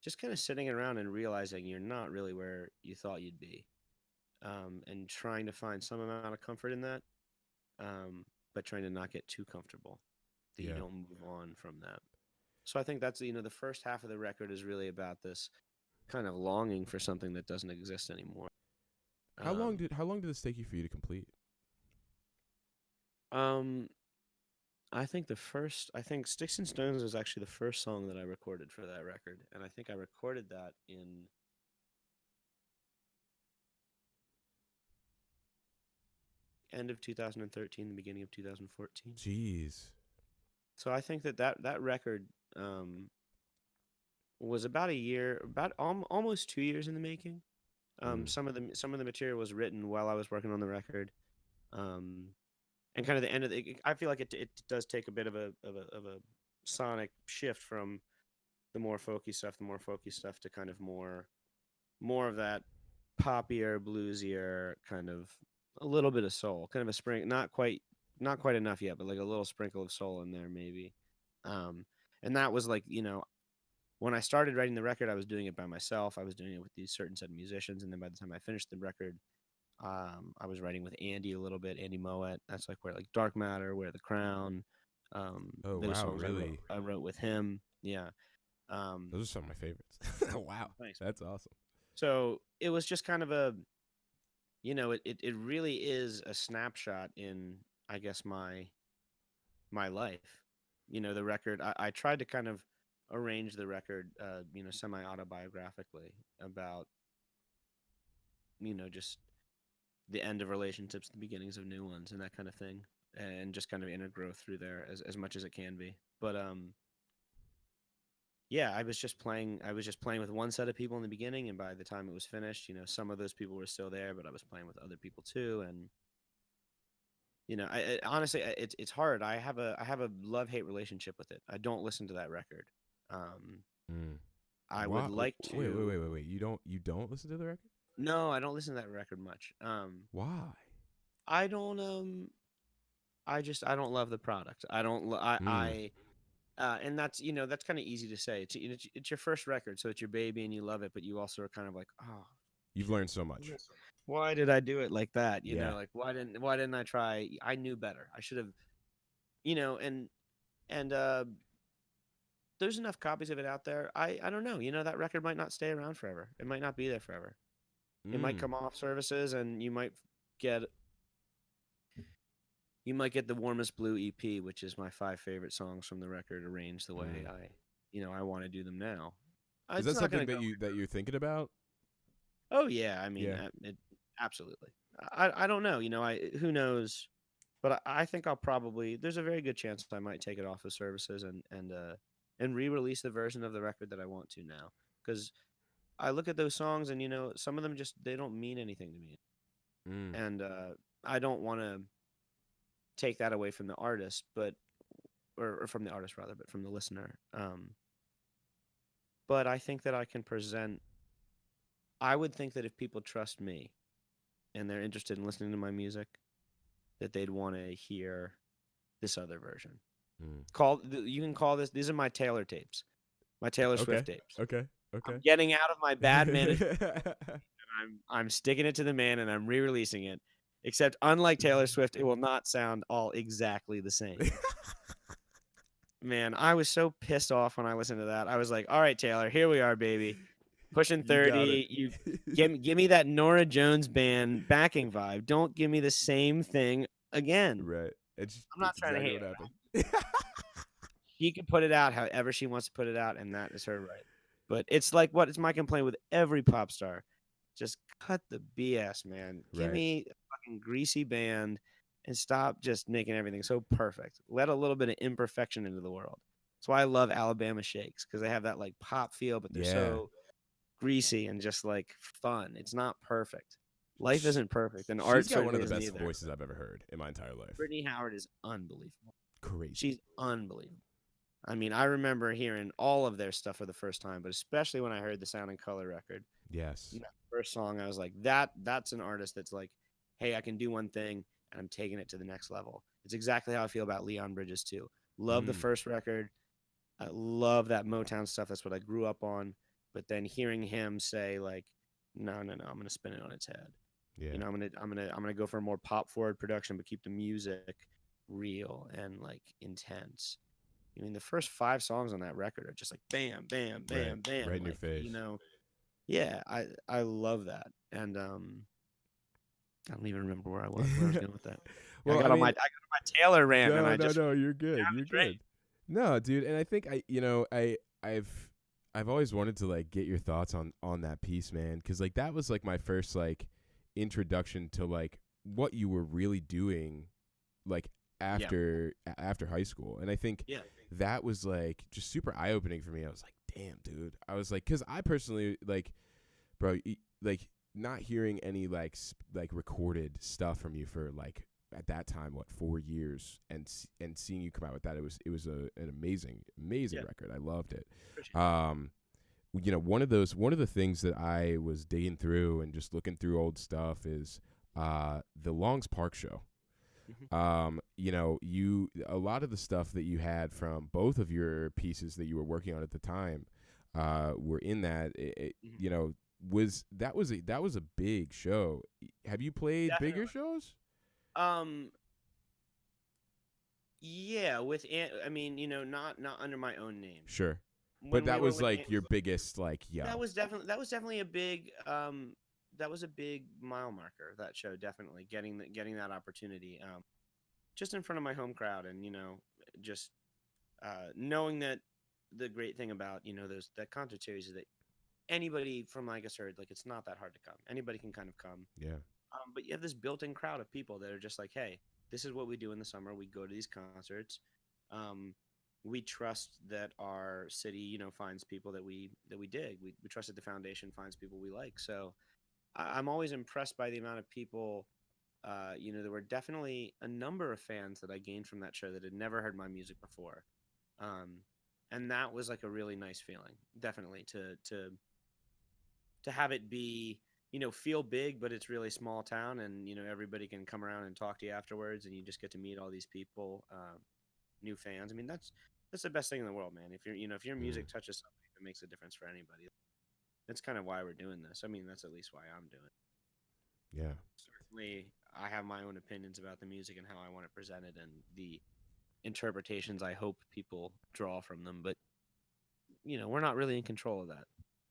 just kind of sitting around and realizing you're not really where you thought you'd be, and trying to find some amount of comfort in that, but trying to not get too comfortable that you Yeah. don't move on from that. So I think that's the first half of the record is really about this kind of longing for something that doesn't exist anymore. Um, How long did this take you for you to complete? um, I think Sticks and Stones was actually the first song that I recorded for that record, and I think I recorded that in end of 2013, the beginning of 2014. Jeez. So I think that record, um, was about a year, about almost 2 years in the making. Mm, Some of the material was written while I was working on the record, um, and kind of the end of I feel like it does take a bit of a sonic shift from the more folky stuff to kind of more of that poppier, bluesier kind of a little bit of soul, kind of a spring, not quite enough yet, but like a little sprinkle of soul in there maybe. Um, and that was like, when I started writing the record, I was doing it by myself. I was doing it with these certain set of musicians, and then by the time I finished the record, I was writing with Andy a little bit, Andy Moet. That's like where like Dark Matter, Wear the Crown. Oh Those wow, songs really? I wrote with him. Yeah. Um, Those are some of my favorites. Wow, Thanks. that's awesome. So it was just kind of it really is a snapshot in, I guess, my life. The record, I tried to kind of arrange the record, semi autobiographically about, just the end of relationships, the beginnings of new ones, and that kind of thing, and just kind of inner growth through there as much as it can be. But yeah, I was just playing with one set of people in the beginning, and by the time it was finished, some of those people were still there, but I was playing with other people too, and honestly, it's hard. I have a love-hate relationship with it. I don't listen to that record. Um, Mm. I would Wow. like Wait, to. wait. You don't listen to the record? No, I don't listen to that record much. Why? I don't. I don't love the product. I don't. Mm. And that's kind of easy to say. It's your first record, so it's your baby, and you love it, but you also are kind of like, oh, You've learned so much. why did I do it like that? Yeah. Like why didn't I try? I knew better. I should have. And there's enough copies of it out there. I don't know. That record might not stay around forever. It might not be there forever. It might Mm. come off services, and get the Warmest Blue EP, which is my 5 favorite songs from the record, arranged the way Mm. I want to do them now. Is that It's not something gonna go. that you're thinking about? Oh yeah, I mean, Yeah. absolutely. I don't know. Who knows? But I think I'll probably. There's a very good chance I might take it off of services and re-release the version of the record that I want to now, because I look at those songs, and some of them just they don't mean anything to me, Mm. and I don't want to take that away from the artist, but or from the artist rather, but from the listener. But I think that I can present. I would think that if people trust me and they're interested in listening to my music, that they'd want to hear this other version. Mm. You can call this. These are my Taylor tapes, my Taylor Okay. Swift tapes. Okay. I'm getting out of my bad management. I'm sticking it to the man, and I'm re-releasing it. Except, unlike Taylor Swift, it will not sound all exactly the same. Man, I was so pissed off when I listened to that. I was like, "All right, Taylor, here we are, baby, pushing You got 30. it. You give me that Nora Jones band backing vibe. Don't give me the same thing again. Right. I'm not That's trying exactly to what hate. happened. She can put it out however she wants to put it out, and that is her right. But it's like it's my complaint with every pop star. Just cut the BS, man. Give Right. me a fucking greasy band and stop just making everything so perfect. Let a little bit of imperfection into the world. That's why I love Alabama Shakes, because they have that like pop feel, but they're Yeah. so greasy and just like fun. It's not perfect. Life Sh- isn't perfect, and She's art got one of certainly the isn't best either. voices I've ever heard in my entire life. Brittany Howard is unbelievable. Crazy. She's unbelievable. I mean, I remember hearing all of their stuff for the first time, but especially when I heard the Sound and Color record. Yes. That first song, I was like, that's an artist that's like, hey, I can do one thing and I'm taking it to the next level. It's exactly how I feel about Leon Bridges too. Love the first record. I love that Motown stuff. That's what I grew up on. But then hearing him say like, no, I'm gonna spin it on its head. Yeah. I'm gonna go for a more pop forward production, but keep the music real and like intense. I mean, the first 5 songs on that record are just like bam, bam, bam, Right. bam. Right in your like, face. Yeah, I love that. And I don't even remember where I was going with that. Well, I got on my Taylor rant, and I just no, you're good. down the You're drain. good. No, dude, and I think I've always wanted to like get your thoughts on that piece, man, cuz like that was like my first like introduction to like what you were really doing like after high school. And I think that was like just super eye-opening for me. I was like, "Damn, dude." I was like, cuz I personally like bro, like not hearing any like recorded stuff from you for like at that time, what, 4 years, and seeing you come out with that, an amazing Yeah, record. I loved it. appreciate it. Um, one of the things that I was digging through and just looking through old stuff is the Long's Park show. Mhm. A lot of the stuff that you had from both of your pieces that you were working on at the time were in that. Mhm. That was a big show. Have you played bigger Definitely. shows? Um, yeah, I mean, not under my own name. Sure, but When we that were was with like your biggest, like, yo. that was definitely a big that was a big mile marker, that show, definitely getting that opportunity just in front of my home crowd, and just knowing that the great thing about those that concert series is that anybody from, like I said, like, it's not that hard to come. Anybody can kind of come. Yeah. But you have this built-in crowd of people that are just like, hey, this is what we do in the summer. We go to these concerts. Um, we trust that our city, finds people that we dig. We trust that the foundation finds people we like. So I'm always impressed by the amount of people. There were definitely a number of fans that I gained from that show that had never heard my music before, um, and that was like a really nice feeling. Definitely to have it be, feel big, but it's really small town, and everybody can come around and talk to you afterwards, and you just get to meet all these people, new fans. I mean, that's the best thing in the world, man. If your Mm, music touches something that makes a difference for anybody, that's kind of why we're doing this. I mean, that's at least why I'm doing it. yeah. Certainly, I have my own opinions about the music and how I want it presented, and the interpretations I hope people draw from them, but we're not really in control of that.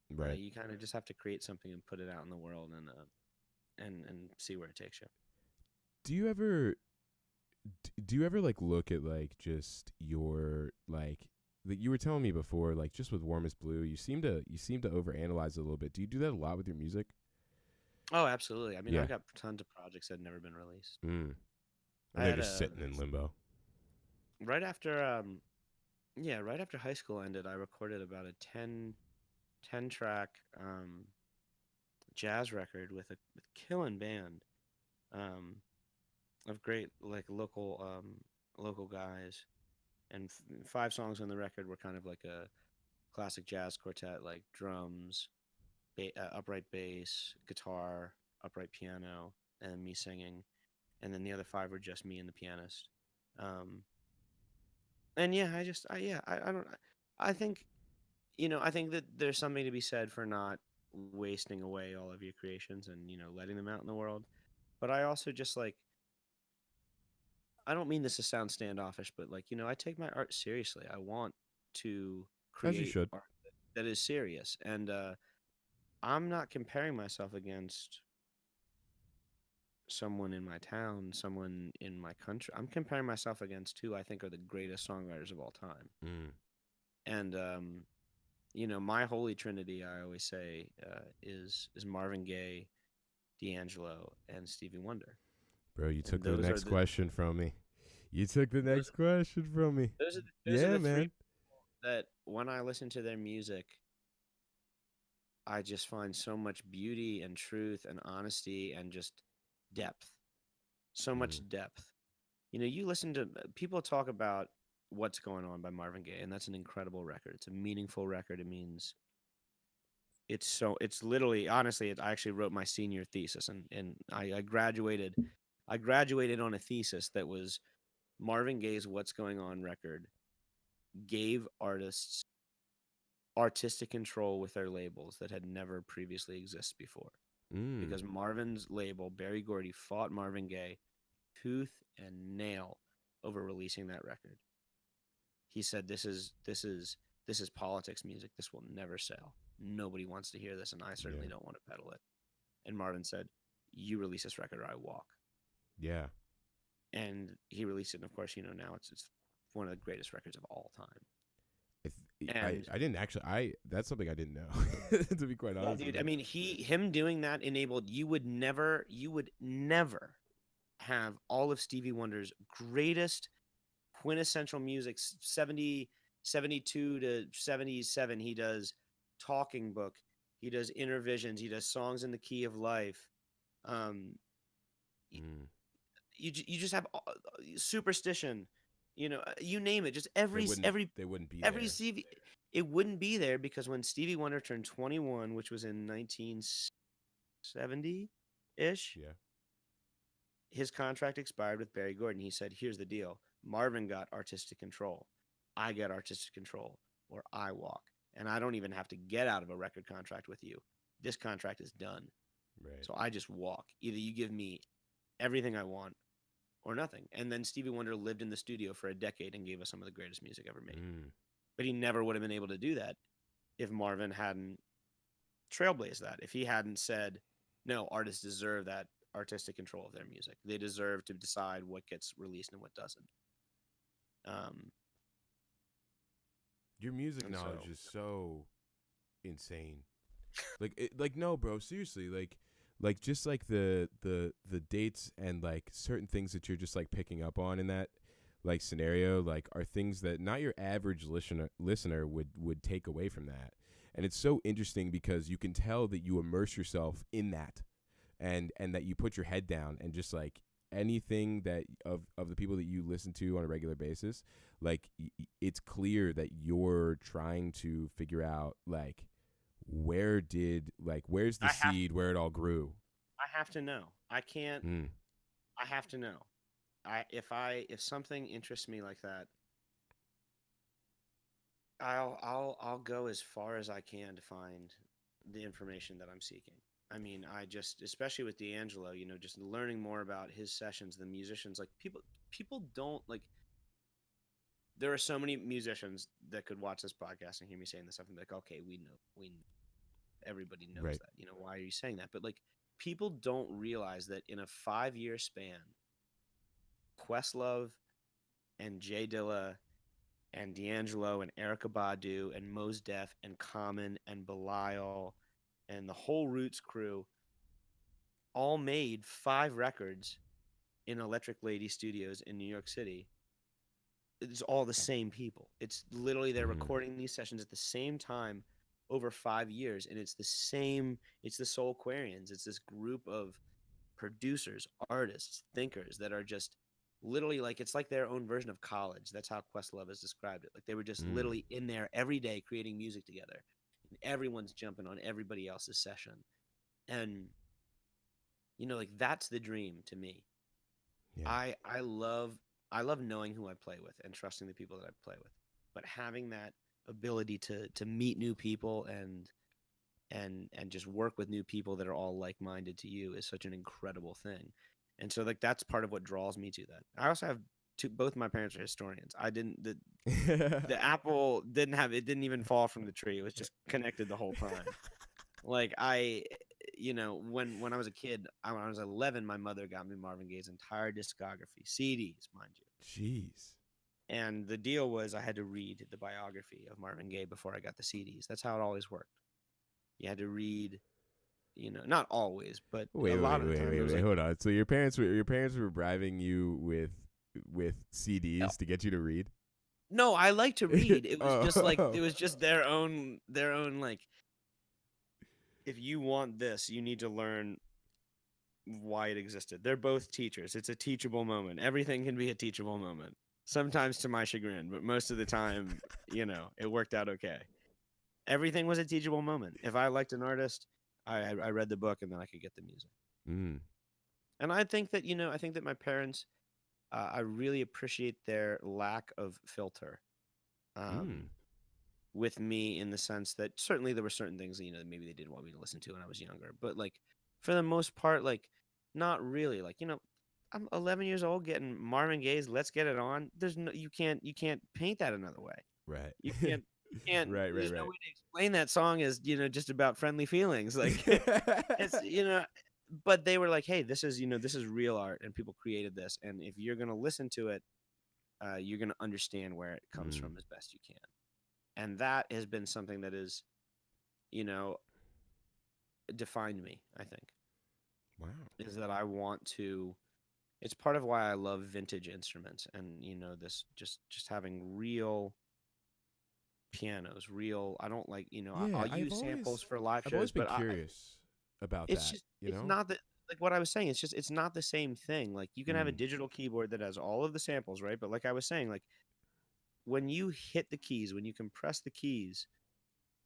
Right. You kind of just have to create something and put it out in the world, and see where it takes you. Do you ever do you ever like look at like just your like you were telling me before, like just with Warm as Blue, you seem to overanalyze it a little bit. Do you do that a lot with your music? Oh, absolutely. I mean, Yeah. I've got tons of projects that had never been released. Mm. I And they're had just sitting in limbo. right after yeah, right after high school ended, I recorded about a ten track jazz record with killing band um of great, like, local guys, and 5 songs on the record were kind of like a classic jazz quartet, like drums, upright bass, guitar, upright piano, and me singing, and then the other 5 were just me and the pianist. Um, and yeah, I don't, I think, I think that there's something to be said for not wasting away all of your creations, and letting them out in the world. But I also just, like, I don't mean this to sound standoffish, but, like, I take my art seriously. I want to As you create should. art that is serious, and I'm not comparing myself against someone in my town, someone in my country. I'm comparing myself against who I think are the greatest songwriters of all time. Mm. And my holy trinity, I always say, is Marvin Gaye, D'Angelo, and Stevie Wonder. Bro, you And took the next question from me. You took the those next question from me. those are Yeah, the three man. that when I listen to their music, I just find so much beauty and truth and honesty and just depth. So Mm. much depth. You listen to people talk about What's Going On by Marvin Gaye, and that's an incredible record. It's a meaningful record. It means it's literally, honestly, I actually wrote my senior thesis, and I graduated. I graduated on a thesis that was Marvin Gaye's What's Going On record gave artists artistic control with their labels that had never previously existed before. Mm. Because Marvin's label, Berry Gordy, fought Marvin Gaye tooth and nail over releasing that record. He said, this is politics music. This will never sell. Nobody wants to hear this, and I Yeah. certainly don't want to peddle it." And Marvin said, "You release this record or I walk." Yeah. And he released it, and of course, now it's one of the greatest records of all time. And I didn't actually. I That's something I didn't know. To be quite yeah, honest with dude, I you. mean, him doing that enabled, you would never have all of Stevie Wonder's greatest quintessential music, 70, 72 to 77. He does Talking Book, he does Inner Visions, he does Songs in the Key of Life. um Mm. you just have superstition, you name it, just They every wouldn't every they wouldn't be every there. Stevie. It wouldn't be there because when Stevie Wonder turned 21, which was in 1970 ish, Yeah. his contract expired with Barry Gordon. He said, "Here's the deal: Marvin got artistic control, I get artistic control, or I walk, and I don't even have to get out of a record contract with you. This contract is done, Right. so I just walk. Either you give me everything I want or nothing." And then Stevie Wonder lived in the studio for a decade and gave us some of the greatest music ever made. Mm. But he never would have been able to do that if Marvin hadn't trailblazed that. If he hadn't said, "No, artists deserve that artistic control of their music. They deserve to decide what gets released and what doesn't." Um, Your music and knowledge so is so insane. Like no, bro, seriously, like just like the dates and like certain things that you're just like picking up on in that like scenario like are things that not your average listener would take away from that. And it's so interesting because you can tell that you immerse yourself in that and that you put your head down and just like anything that of the people that you listen to on a regular basis, like it's clear that you're trying to figure out like where's the I have seed where it all grew. I have to know. I can't. Mm. I have to know. If something interests me like that, I'll go as far as I can to find the information that I'm seeking. I mean, I just, especially with D'Angelo, just learning more about his sessions, the musicians, like people don't like. There are so many musicians that could watch this podcast and hear me saying this stuff and be like, "Okay, we know, everybody knows Right. that. Why are you saying that?" But like, people don't realize that in a 5-year span, Questlove and Jay Dilla and D'Angelo and Erica Badu and Mos Def and Common and Belial and the whole Roots crew all made 5 records in Electric Lady Studios in New York City. It's all the same people. It's literally they're Mm. recording these sessions at the same time over 5 years, and it's the Soulquarians. It's this group of producers, artists, thinkers that are just literally like it's like their own version of college. That's how Questlove has described it. Like they were just Mm. literally in there every day creating music together, and everyone's jumping on everybody else's session. And like that's the dream to me. Yeah. I love knowing who I play with and trusting the people that I play with, but having that ability to meet new people and just work with new people that are all like-minded to you is such an incredible thing. And so like that's part of what draws me to that. I also have both my parents are historians. I didn't the apple didn't even fall from the tree. It was just connected the whole time. Like when I was a kid, when I was 11, my mother got me Marvin Gaye's entire discography, CDs, mind you. Jeez. And the deal was I had to read the biography of Marvin Gaye before I got the CDs. That's how it always worked. You had to read, not always, but Wait, a wait, lot of the wait, time wait, it was wait. like, Hold on. So your parents were bribing you with no, CDs to get you to read? no, I like to read. It was just like Oh. it was just their own like if you want this, you need to learn why it existed. They're both teachers. It's a teachable moment. Everything can be a teachable moment. Sometimes to my chagrin, but most of the time, it worked out okay. Everything was a teachable moment. If I liked an artist, I read the book and then I could get the music. Mm. And I think that my parents, I really appreciate their lack of filter. Mm. With me in the sense that certainly there were certain things that maybe they didn't want me to listen to when I was younger, but like for the most part, like not really. Like I'm 11 years old getting Marvin Gaye's "Let's Get It On." There's no you can't paint that another way. Right. You can't. Right, right, There's no right. way to explain that song as just about friendly feelings. Like it's but they were like, hey, this is real art, and people created this, and if you're gonna listen to it, you're gonna understand where it comes Mm. from as best you can. And that has been something that is, you know, defined me, I think, Wow. is that I want to it's part of why I love vintage instruments and this just having real pianos, real I don't like, Yeah, I'll use samples for live I've always shows, been but curious about it's that, just you it's know? not that like what I was saying, it's not the same thing. Like you can have a Mm. digital keyboard that has all of the samples, right? But like I was saying, like when you hit the keys, when you compress the keys,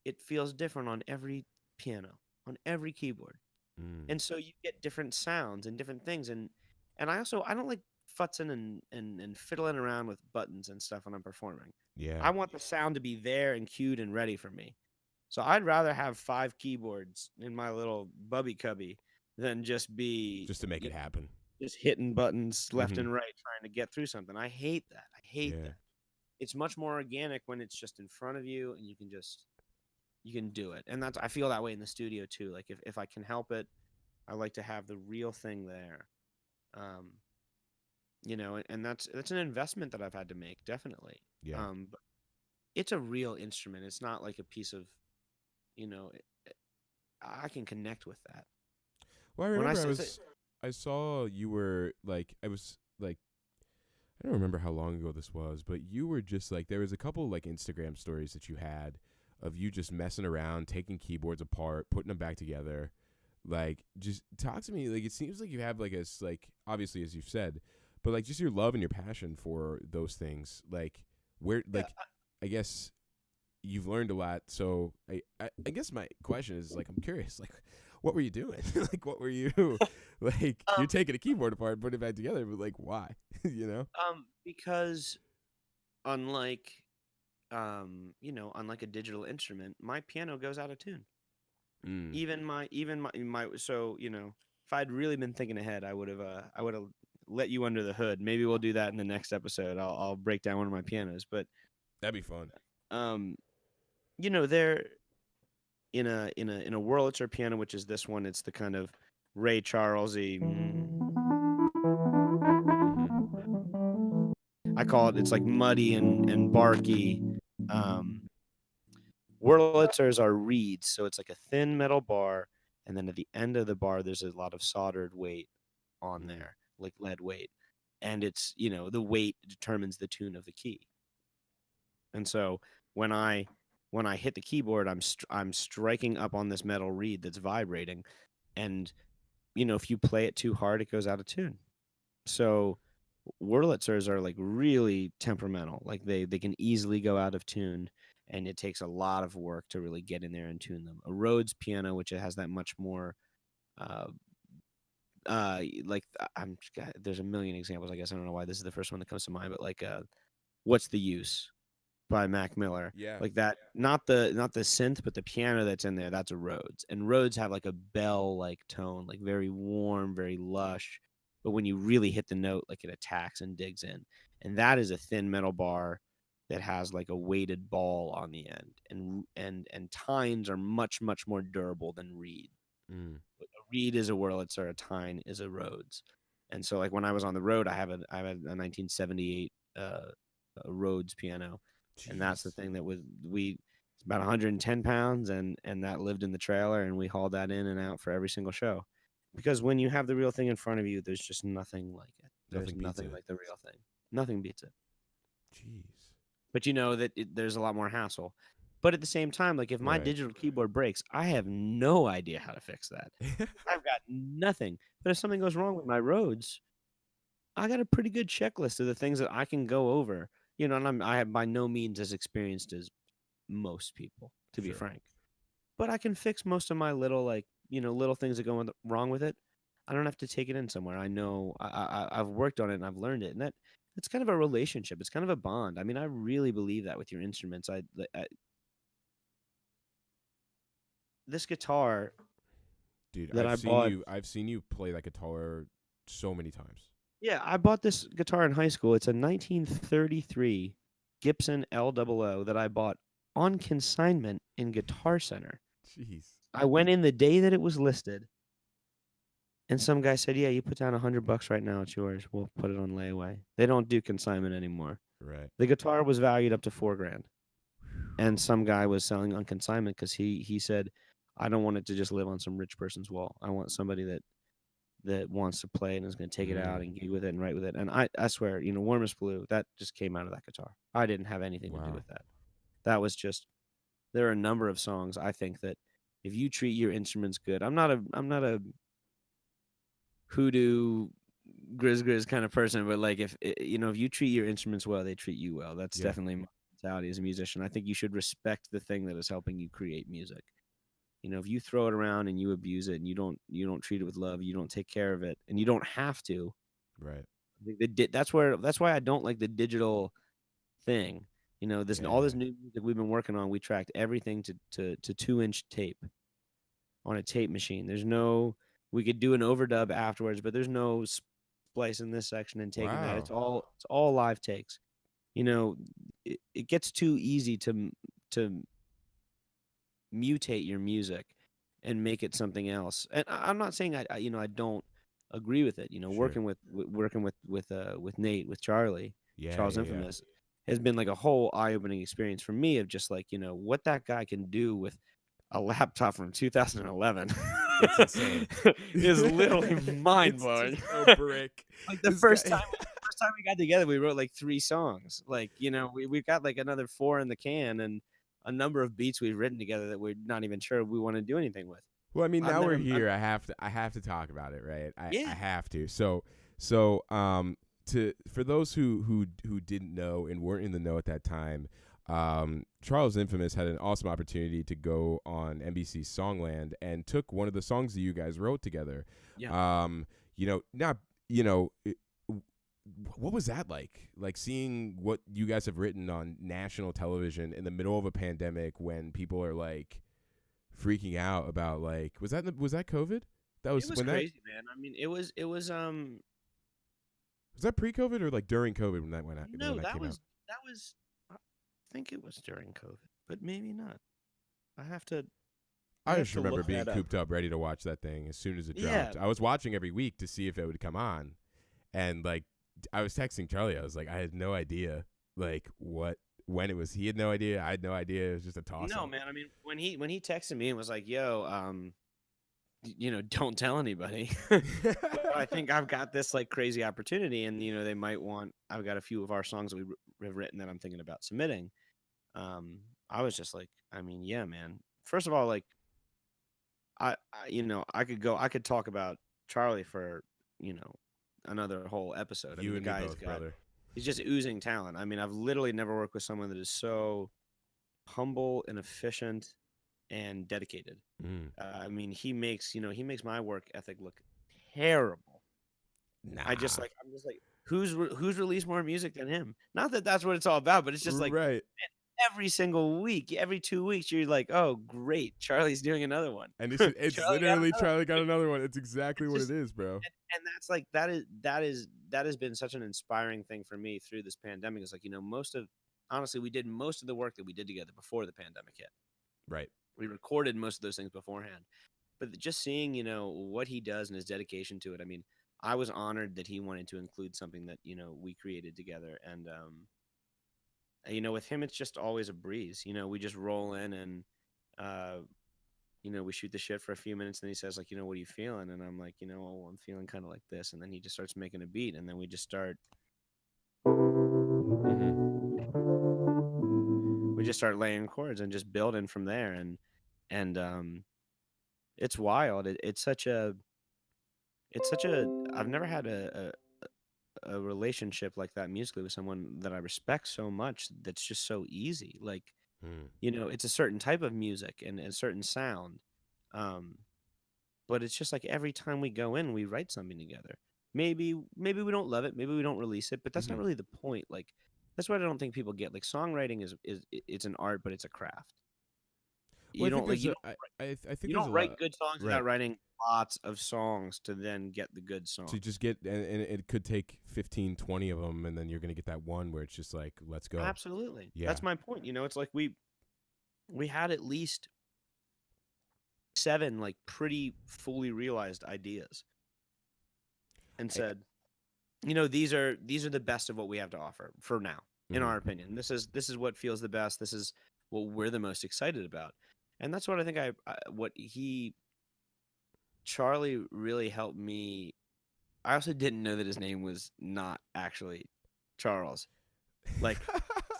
it feels different on every piano, on every keyboard. Mm. And so you get different sounds and different things. And I don't like futzing and fiddling around with buttons and stuff when I'm performing. Yeah. I want the sound to be there and cued and ready for me. So I'd rather have 5 keyboards in my little bubby cubby than just be, Just to make it happen. just hitting buttons left Mm-hmm. and right trying to get through something. I hate that. I hate Yeah. that. It's much more organic when it's just in front of you and you can do it. And that's I feel that way in the studio too. Like if I can help it, I like to have the real thing there. Um, and that's an investment that I've had to make, definitely. Yeah. But it's a real instrument. It's not like a piece of, you know, I can connect with that. Well, I When I remember say, I saw you were like, I was like, I don't remember how long ago this was, but you were just like, there was a couple like Instagram stories that you had of you just messing around, taking keyboards apart, putting them back together. Like, just talk to me. Like, it seems like you have like like, obviously, as you've said, but like just your love and your passion for those things. Like, where, yeah, like, I guess you've learned a lot. So I guess my question is like, I'm curious, like, what were you doing? Like, what were you, like, you're um, taking a keyboard apart, putting it back together, but like, why? You know? because unlike, unlike a digital instrument, my piano goes out of tune. Mm. Even my so if I'd really been thinking ahead, I would have let you under the hood. Maybe we'll do that in the next episode. I'll break down one of my pianos, but That'd be fun. um there in a Wurlitzer piano, which is this one, it's the kind of Ray Charlesy. Mm-hmm. I call it. It's like muddy and barky. Um, Wurlitzers are reeds, so it's like a thin metal bar, and then at the end of the bar, there's a lot of soldered weight on Mm. there, like lead weight, and it's the weight determines the tune of the key. And so when I when I hit the keyboard, I'm striking up on this metal reed that's vibrating, and if you play it too hard, it goes out of tune. So Wurlitzers are like really temperamental. Like they can easily go out of tune, and it takes a lot of work to really get in there and tune them. A Rhodes piano, which it has that much more, uh, like there's a million examples. I guess I don't know why this is the first one that comes to mind, but like what's the use by Mac Miller? Yeah. Like that, not the synth, but the piano that's in there. That's a Rhodes, and Rhodes have like a bell like tone, like very warm, very lush. But when you really hit the note, like it attacks and digs in, and that is a thin metal bar that has like a weighted ball on the end, and tines are much much more durable than reed. Mm. A reed is a Wurlitzer, a tine is a Rhodes, and so like when I was on the road, I have a 1978 Rhodes piano, and that's the Jeez. thing that it's about 110 pounds, and that lived in the trailer, and we hauled that in and out for every single show, because when you have the real thing in front of you, there's just nothing like it. There's Nothing beats nothing it. like the real thing. Nothing beats it. Jeez. But you know that there's a lot more hassle. But at the same time, like if my Right. digital keyboard breaks, I have no idea how to fix that. I've got nothing. But if something goes wrong with my Rhodes, I got a pretty good checklist of the things that I can go over. And I have by no means as experienced as most people, to be Sure. frank. But I can fix most of my little little things that go wrong with it. I don't have to take it in somewhere. I know I've worked on it and I've learned it, and that's kind of a relationship. It's kind of a bond. I mean, I really believe that with your instruments. This guitar Dude, that I bought. I've seen you play that guitar so many times. Yeah, I bought this guitar in high school. It's a 1933 Gibson LOO that I bought on consignment in Guitar Center. Jeez. I went in the day that it was listed, and some guy said, "Yeah, you put down $100 right now. It's yours. We'll put it on layaway." They don't do consignment anymore. Right. The guitar was valued up to $4,000, and some guy was selling on consignment because he said, "I don't want it to just live on some rich person's wall. I want somebody that wants to play and is going to take it out Mm. and gig with it and write with it." And I swear, Warmest Blue, that just came out of that guitar. I didn't have anything to do Wow. with that. That was just there are a number of songs I think that if you treat your instruments good, I'm not a hoodoo grizz kind of person, but like if if you treat your instruments well, they treat you well. That's Yeah. definitely my mentality as a musician. I think you should respect the thing that is helping you create music. If you throw it around and you abuse it and you don't treat it with love, you don't take care of it, and you don't have to. Right. I think that's why I don't like the digital thing. This all Yeah. this new music we've been working on, we tracked everything to 2-inch tape on a tape machine. We could do an overdub afterwards, but there's no splicing this section and taking that. It's Wow. all live takes. It gets too easy to mutate your music and make it something else. And I'm not saying I don't agree with it. Sure. Working with Nate, with Charlie, Yeah. Charles Yeah. Yeah. Infamous, has been like a whole eye-opening experience for me of just like what that guy can do with a laptop from 2011. It's insane. Is literally mind It's blowing. just a brick. Like the This first guy- time we got together, we wrote like 3 songs. Like we've got like another 4 in the can, and a number of beats we've written together that we're not even sure we want to do anything with. Well, I mean, I've now we're never- here. I have to talk about it, right? I Yeah. have to. So for those who didn't know and weren't in the know at that time, Charles Infamous had an awesome opportunity to go on NBC's Songland and took one of the songs that you guys wrote together. Yeah. What was that like? Like seeing what you guys have written on national television in the middle of a pandemic when people are like freaking out about like was that COVID? That was It was when crazy, man. I mean, it was was that pre-COVID or like during COVID when that went out? no, when that came was out? that was I think it was during COVID, but maybe not. I have to I have just to remember look being that up. cooped up, ready to watch that thing as soon as it Yeah. dropped. I was watching every week to see if it would come on, and like I was texting Charlie. I was like, I had no idea, like when it was. He had no idea. I had no idea. It was just a toss. No, man. I mean, when he texted me and was like, "Yo, don't tell anybody." But I think I've got this like crazy opportunity, and they might want. I've got a few of our songs that we've written that I'm thinking about submitting. I was just like, I mean, yeah, man. First of all, like, I could talk about Charlie for another whole episode. I You mean, and the me guy's both, got brother. he's just oozing talent. I mean, I've literally never worked with someone that is so humble and efficient and dedicated. Mm. I mean, he makes my work ethic look terrible. Nah. I'm just like, who's released more music than him? Not that that's what it's all about, but it's just like right. every single week, every 2 weeks, you're like, oh, great, Charlie's doing another one. And it's Charlie got literally another Charlie got another one. It's exactly It's what just- it is, bro. And that's like that has been such an inspiring thing for me through this pandemic. It's like honestly, we did most of the work that we did together before the pandemic hit. Right. We recorded most of those things beforehand, but just seeing what he does and his dedication to it. I mean, I was honored that he wanted to include something that we created together, and with him it's just always a breeze. We just roll in and we shoot the shit for a few minutes, and then he says like, what are you feeling? And I'm like, oh, I'm feeling kind of like this, and then he just starts making a beat, and then we just start laying chords and just building from there, and it's wild. It's such a I've never had a relationship like that musically with someone that I respect so much, that's just so easy. Like, Mm. it's a certain type of music and a certain sound. But it's just like every time we go in, we write something together. Maybe we don't love it, maybe we don't release it, but that's not Mhm. really the point. Like, that's what I don't think people get. Like, songwriting is it's an art, but it's a craft. Well, You don't like you I think you there's don't a write lot good songs right. without writing lots of songs to then get the good song. to just get, and it could take 15, 20 of them, and then you're gonna get that one where it's just like, let's go. Absolutely. Yeah. That's my point. It's like we had at least 7 like pretty fully realized ideas, and said, these are the best of what we have to offer for now, in Mhm. our opinion. This is what feels the best. This is what we're the most excited about. And that's what I think Charlie really helped me. I also didn't know that his name was not actually Charles. Like,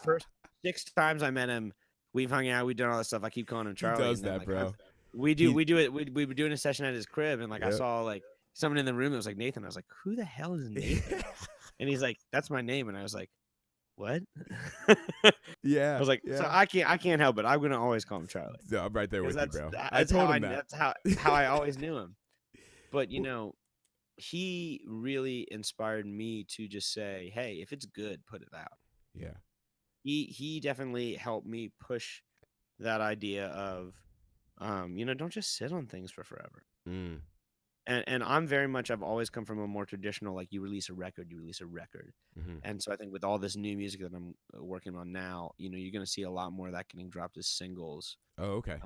first 6 times I met him, we've hung out, we've done all this stuff. I keep calling him Charlie. does and then, that, like, bro. We do it. We were doing a session at his crib, and like I Yep. saw like someone in the room that was like Nathan. I was like, who the hell is Nathan? And he's like, that's my name. And I was like, what? I Yeah, was like, so yeah. I can't help it. I'm gonna always call him Charlie No, I'm right there because with you, bro. I that's how told him that. that's how I always knew him. But Well, he really inspired me to just say, hey, if it's good, put it out. yeah. He definitely helped me push that idea of, don't just sit on things for forever. Mm, And I'm very much, I've always come from a more traditional, like you release a record, you release a record. hmm. And so I think with all this new music that I'm working on now, you're going to see a lot more of that getting dropped as singles, Oh, okay.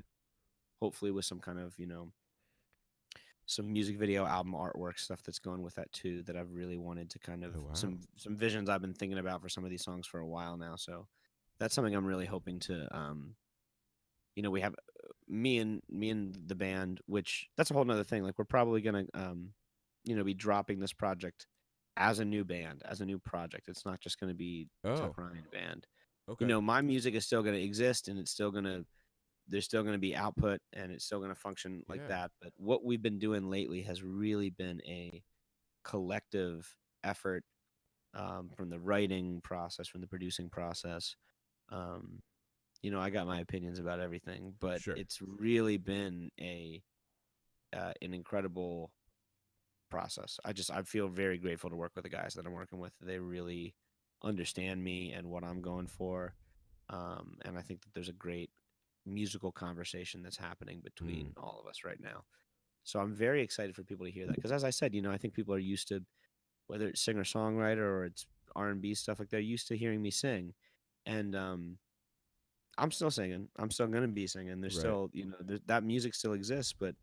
hopefully with some kind of, some music video album artwork stuff that's going with that too, that I've really wanted to kind of Oh, wow. some visions I've been thinking about for some of these songs for a while now. So that's something I'm really hoping to, we have me and the band, which that's a whole nother thing. Like we're probably gonna be dropping this project as a new band, as a new project. It's not just gonna be Oh, Tuck Ryan Band. okay. My music is still gonna exist, and there's still gonna be output, and it's still gonna function like Yeah. that. But what we've been doing lately has really been a collective effort, from the writing process, from the producing process. Um, I got my opinions about everything, but Sure. it's really been an incredible process. I feel very grateful to work with the guys that I'm working with. They really understand me and what I'm going for, and I think that there's a great musical conversation that's happening between Mm, all of us right now. So I'm very excited for people to hear that because, as I said, I think people are used to, whether it's singer songwriter or it's R&B stuff, like they're used to hearing me sing, and I'm still singing. I'm still gonna be singing. There's right. still, that music still exists, but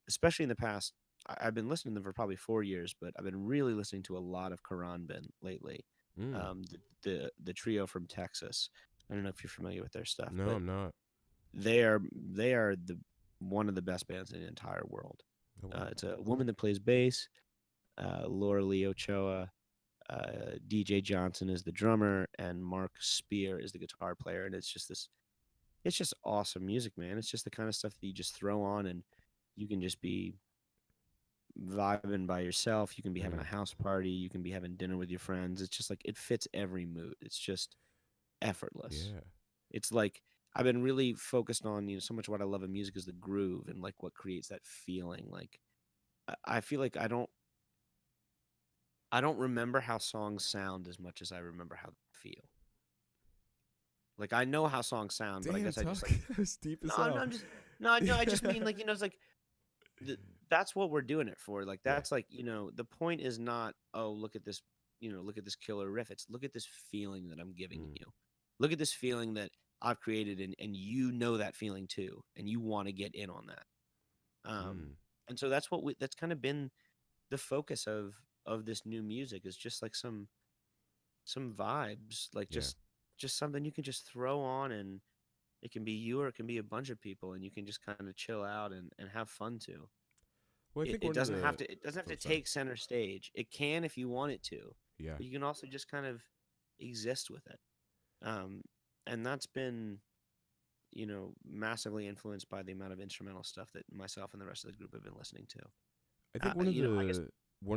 especially in the past, I've been listening to them for probably 4 years, but I've been really listening to a lot of Karan Ben lately. Mm. The trio from Texas. I don't know if you're familiar with their stuff, No, but I'm not. they are the one of the best bands in the entire world. Oh, wow. It's a woman that plays bass, Laura Lee Ochoa. DJ Johnson is the drummer, and Mark Spear is the guitar player. And it's just awesome music, man. It's just the kind of stuff that you just throw on and you can just be vibing by yourself. You can be having a Mm, house party. You can be having dinner with your friends. It's just like it fits every mood. It's just effortless. yeah. It's like I've been really focused on, so much of what I love in music is the groove and like what creates that feeling. Like I feel like I don't remember how songs sound as much as I remember how they feel. Like I know how songs sound, but I Damn, guess I just talk. like That's deep as no, no, hell. I'm just no, no. I just mean like it's like that's what we're doing it for. Like Yeah. that's like the point is not, oh, look at this, look at this killer riff. It's look at this feeling that I'm giving Mm, you. Look at this feeling that I've created, and you know that feeling too, and you want to get in on that. Um, mm, and so that's kind of been the focus of this new music is just like some vibes, like yeah. just something you can just throw on, and it can be you or it can be a bunch of people, and you can just kind of chill out and have fun too. Well, I It, think it one of doesn't have the. to it doesn't have Oh, to sorry. take center stage. It can if you want it to, Yeah. but you can also just kind of exist with it. Um, and that's been massively influenced by the amount of instrumental stuff that myself and the rest of the group have been listening to. I think one of I guess.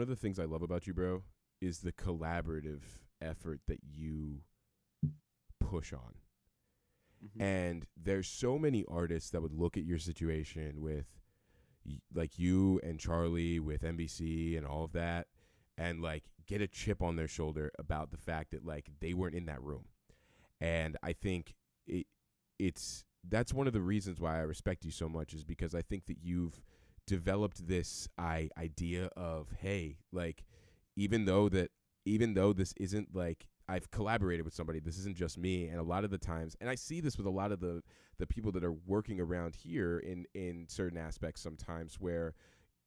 the things I love about you, bro, is the collaborative effort that you push on. Mhm. And there's so many artists that would look at your situation with like you and Charlie with NBC and all of that and like get a chip on their shoulder about the fact that like they weren't in that room. And I think it's that's one of the reasons why I respect you so much is because I think that you've developed this idea of, hey, like even though that even though this isn't like I've collaborated with somebody, this isn't just me. And a lot of the times, and I see this with a lot of the people that are working around here in certain aspects sometimes where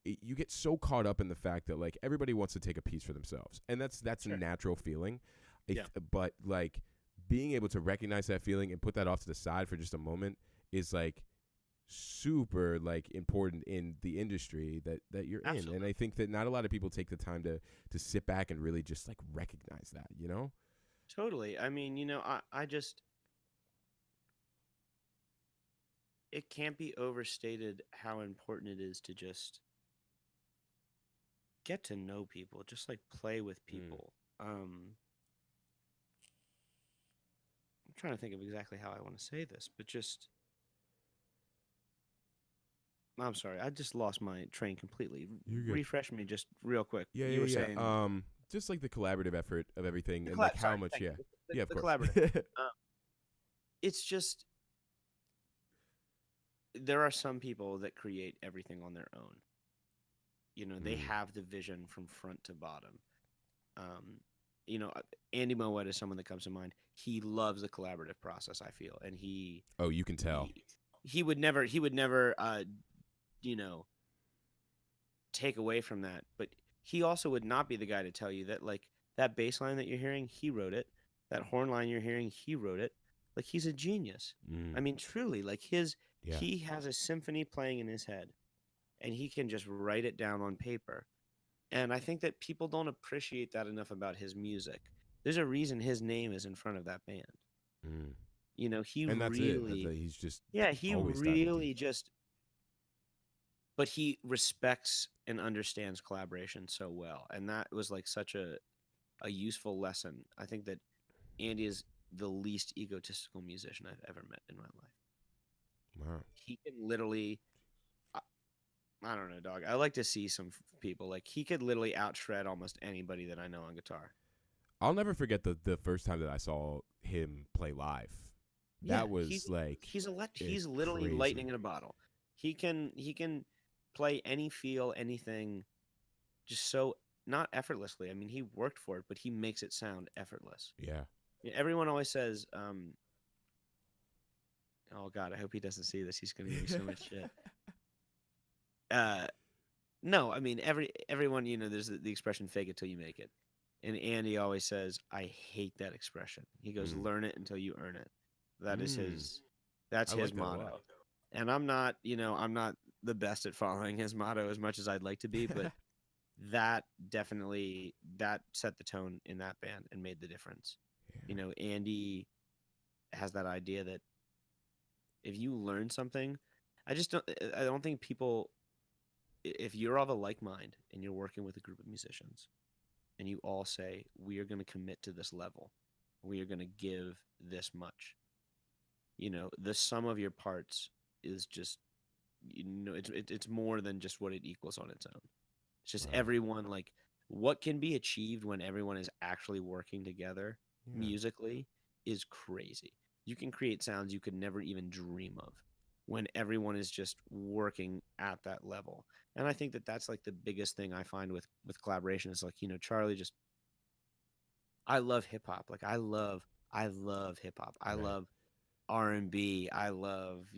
you get so caught up in the fact that like everybody wants to take a piece for themselves, and that's a Sure. natural feeling. Yeah. But like being able to recognize that feeling and put that off to the side for just a moment is like super like important in the industry that you're in. And Absolutely. I think that not a lot of people take the time to sit back and really just like recognize that, you know? Totally. I mean, I just it can't be overstated how important it is to just get to know people, just like play with Mm. people. I'm trying to think of exactly how I want to say this, but just I'm sorry, I just lost my train completely. You're good. Refresh me just real quick. Yeah, You were yeah, saying yeah. Just like the collaborative effort of everything, the and like collab. how Sorry, much. thank Yeah, you. yeah, of The course. collaborative. Um, it's just there are some people that create everything on their own. They Mm. have the vision from front to bottom. Um, Andy Moet is someone that comes to mind. He loves the collaborative process, I feel, and Oh, you can tell. he would never you know take away from that, but he also would not be the guy to tell you that like that bass line that you're hearing, he wrote it. That horn line you're hearing, he wrote it. Like he's a genius. Mm. I mean, truly, like Yeah. he has a symphony playing in his head, and he can just write it down on paper. And I think that people don't appreciate that enough about his music. There's a reason his name is in front of that band. Mm. He And that's it. That really, he's just yeah, he always diving deep. really just, but he respects and understands collaboration so well. And that was like such a useful lesson. I think that Andy is the least egotistical musician I've ever met in my life. Wow. He can literally, I, I don't know, dog. I like to see some people like he could literally out shred almost anybody that I know on guitar. I'll never forget the first time that I saw him play live. Yeah, That was like he's literally crazy. lightning in a bottle. He can play any feel, anything, just so not effortlessly. I mean, he worked for it, but he makes it sound effortless. Yeah. Yeah, everyone always says, "Oh God, I hope he doesn't see this. He's gonna give me so much shit." Uh, no, I mean everyone. There's the expression "fake it till you make it," and Andy always says, "I hate that expression." He goes, Mm. "Learn it until you earn it." That is Mm. his. That's I his like that a lot. motto. And I'm not the best at following his motto as much as I'd like to be, but that definitely that set the tone in that band and made the difference. Yeah. Andy has that idea that if you learn something, I don't think people if you're of a like mind and you're working with a group of musicians and you all say we are going to commit to this level, we are going to give this much. The sum of your parts is just it's more than just what it equals on its own. It's just Wow. everyone like what can be achieved when everyone is actually working together Yeah. musically is crazy. You can create sounds you could never even dream of when everyone is just working at that level. And I think that that's like the biggest thing I find with collaboration is like, Charlie just I love hip hop. Like I love hip hop. I Right. love R&B. I love,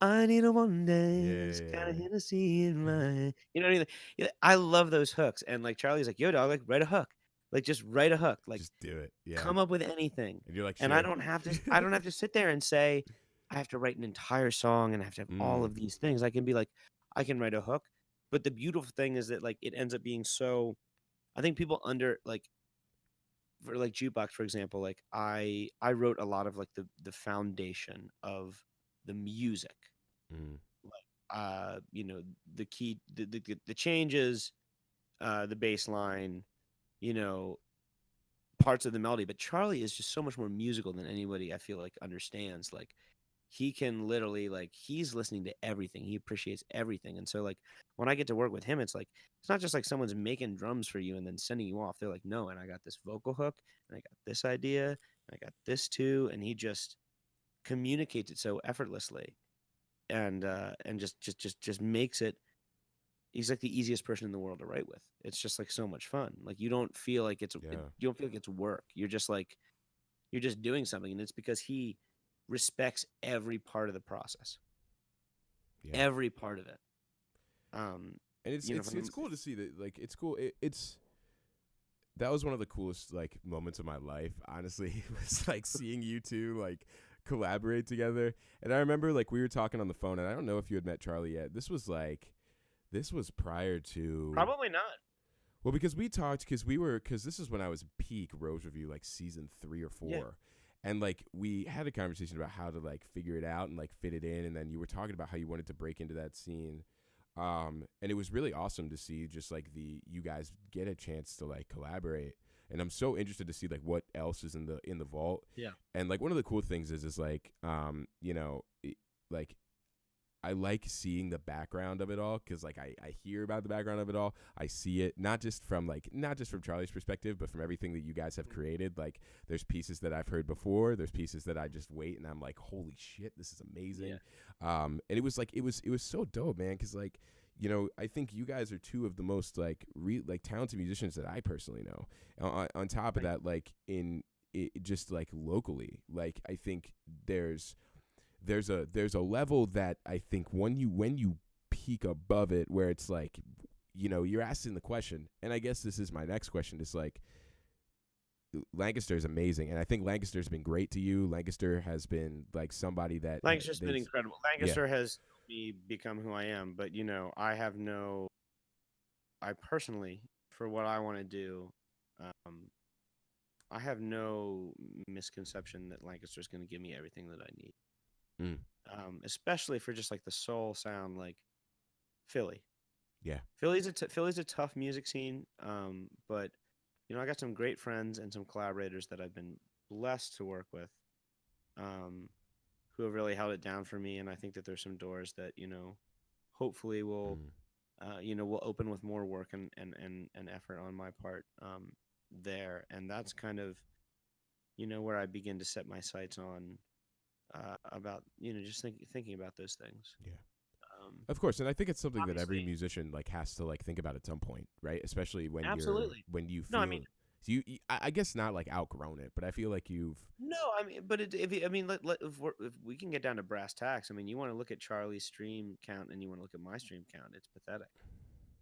I need a one dance kind of Yeah. Hennessy in my, what I mean? Yeah, I love those hooks. And like Charlie's like, yo, dog, like write a hook, like just write a hook, like Just do it. Yeah. come up with anything. And you're like, And I sure. don't have to, I don't have to sit there and say, I have to write an entire song and I have to have all Mm. of these things. I can be like, I can write a hook. But the beautiful thing is that like it ends up being so. I think people under like for like jukebox for example like I wrote a lot of like the foundation of the music Mm. like the key the changes the bass line you know parts of the melody but Charlie is just so much more musical than anybody I feel like understands like he can literally like he's listening to everything he appreciates everything and so like when I get to work with him it's like it's not just like someone's making drums for you and then sending you off they're like no and I got this vocal hook and I got this idea and I got this too and he just communicates it so effortlessly and just makes it he's like the easiest person in the world to write with it's just like so much fun like you don't feel like Yeah. you don't feel like it's work you're just like you're just doing something and it's because he respects every part of the process Yeah. every part of it. Um, And it's it's from it's cool to see that. Like, it's cool. It's that was one of the coolest like moments of my life. Honestly, it was like seeing you two like collaborate together. And I remember like we were talking on the phone, and I don't know if you had met Charlie yet. This was prior to. probably not. Well, because we talked, because this is when I was peak Rose Review, like season 3 or 4. Yeah. And like we had a conversation about how to like figure it out and like fit it in. And then you were talking about how you wanted to break into that scene. And it was really awesome to see just like you guys get a chance to like collaborate. And I'm so interested to see like what else is in the vault. Yeah. And like one of the cool things is like like I like seeing the background of it all, because like I hear about the background of it all. I see it not just from Charlie's perspective, but from everything that you guys have created. Like there's pieces that I've heard before. There's pieces that I just wait and I'm like, holy shit, this is amazing. Yeah. And it was like it was so dope, man, because like, you know, I think you guys are two of the most like talented musicians that I personally know. On top of that, like just like locally, like I think there's a level that I think when you peak above it, where it's like, you know, you're asking the question, and I guess this is my next question, is like, Lancaster is amazing, and I think Lancaster's been great to you. Lancaster has been like somebody that Lancaster's been incredible. Lancaster has helped me become who I am, but you know, I personally, for what I want to do, I have no misconception that Lancaster's going to give me everything that I need. Especially for just like the soul sound, like Philly. Yeah. Philly's a tough music scene, but you know, I got some great friends and some collaborators that I've been blessed to work with, who have really held it down for me, and I think that there's some doors that, you know, hopefully will will open with more work and effort on my part there, and that's kind of, you know, where I begin to set my sights on about, you know, just thinking about those things. Yeah. Of course, and I think it's something that every musician like has to like think about at some point, right? Especially when you feel. No, I mean, so I guess not like outgrown it, but I feel like you've. No, I mean, but if we can get down to brass tacks, I mean, you want to look at Charlie's stream count and you want to look at my stream count, it's pathetic.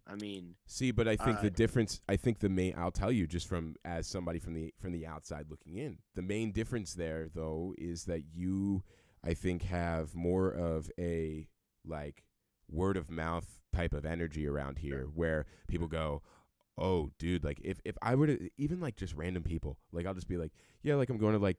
I mean, see, but I think the difference. I think the main. I'll tell you, just from as somebody from the outside looking in, the main difference there though is that you, I think, have more of a like word of mouth type of energy around here, where people go, oh dude, like if I were to, even like just random people, like I'll just be like, yeah, like I'm going to like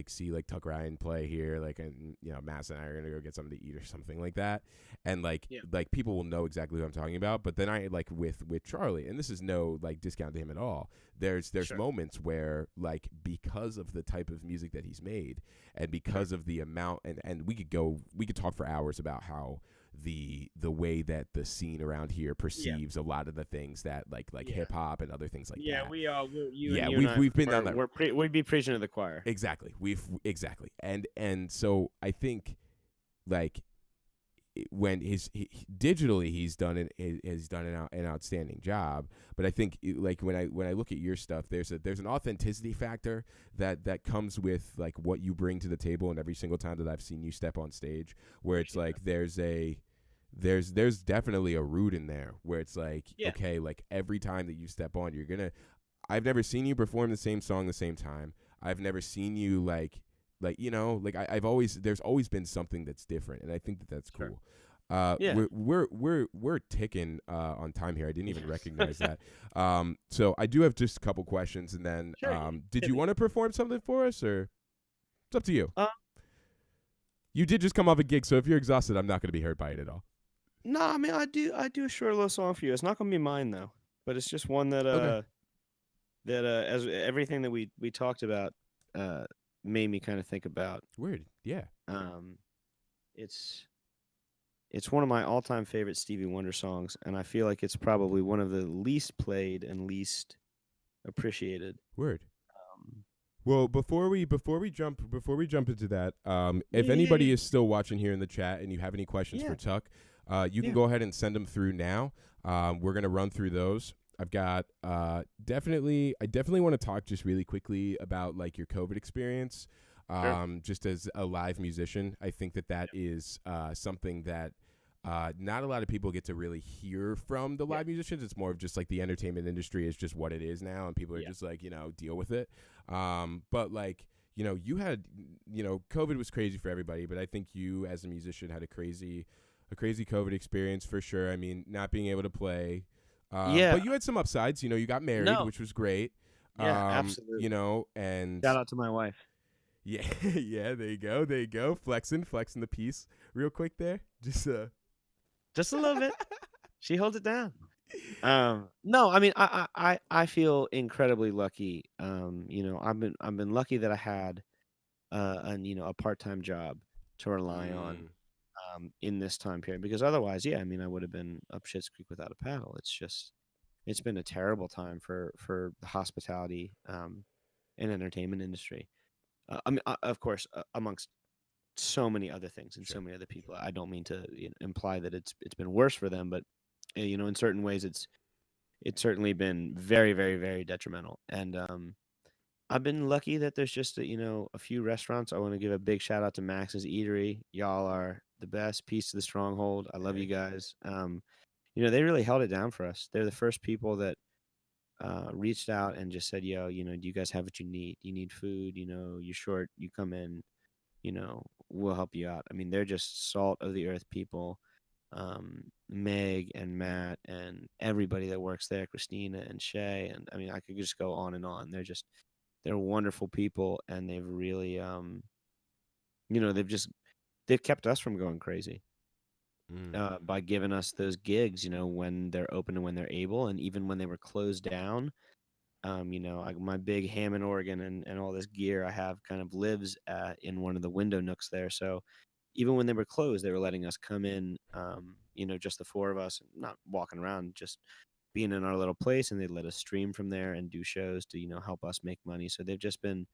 see like Tuck Ryan play here, like, and you know, Mass and I are gonna go get something to eat or something like that, and like people will know exactly what I'm talking about. But then I like with Charlie, and this is no like discount to him at all, there's moments where like because of the type of music that he's made, and because of the amount, and we could talk for hours about how the way that the scene around here perceives a lot of the things that like hip hop and other things like that. Yeah, we all. We've been down that. We'd be preaching to the choir. Exactly. And so I think like when digitally he's done an outstanding job, but I think like when I look at your stuff, there's an authenticity factor that comes with like what you bring to the table, and every single time that I've seen you step on stage, where it's like there's definitely a root in there where it's like, okay, like every time that you step on, I've never seen you perform the same song the same time. I've never seen you like you know, like there's always been something that's different, and I think that's cool. We're ticking on time here. I didn't even recognize that. So I do have just a couple questions, and then did you want to perform something for us, or it's up to you? You did just come off a gig, so if you're exhausted, I'm not going to be hurt by it at all. No, I mean, I do a short little song for you. It's not going to be mine though, but it's just one that as everything that we talked about made me kind of think about. Weird, yeah. It's one of my all-time favorite Stevie Wonder songs, and I feel like it's probably one of the least played and least appreciated. Word. Well, before we jump into that, if anybody is still watching here in the chat and you have any questions for Tuck, you can go ahead and send them through now. We're gonna run through those. I've got I definitely want to talk just really quickly about like your COVID experience. Just as a live musician, I think that is something that not a lot of people get to really hear from the live musicians. It's more of just like the entertainment industry is just what it is now, and people are just like, you know, deal with it. But like, you know, you had, you know, COVID was crazy for everybody, but I think you as a musician had a crazy COVID experience for sure. I mean, not being able to play. But you had some upsides. You know, you got married, which was great. Yeah, absolutely. You know, and shout out to my wife. Yeah, yeah. There you go. Flexing the piece real quick there. Just just a little bit. She holds it down. No, I mean, I feel incredibly lucky. I've been lucky that I had a part-time job to rely on Mm, in this time period, because otherwise, yeah, I mean, I would have been up shit's creek without a paddle. It's been a terrible time for the hospitality and entertainment industry. I mean, of course, amongst so many other things and so sure. many other people. I don't mean to imply that it's been worse for them, but in certain ways, it's certainly been very, very, very detrimental. And I've been lucky that there's just a few restaurants. I want to give a big shout out to Max's Eatery. Y'all are the best. Peace to the stronghold. I love you Hey. guys. They really held it down for us. They're the first people that reached out and just said, "Yo, do you guys have what you need? You need food? You're short. You come in. We'll help you out." I mean, they're just salt of the earth people. Meg and Matt and everybody that works there, Christina and Shay, and I mean, I could just go on and on. They're wonderful people, and they've really, they've kept us from going crazy Mm, by giving us those gigs, when they're open and when they're able, and even when they were closed down. My big Hammond organ and all this gear I have kind of lives in one of the window nooks there. So even when they were closed, they were letting us come in, just the four of us, not walking around, just being in our little place, and they let us stream from there and do shows to, help us make money. So they've just been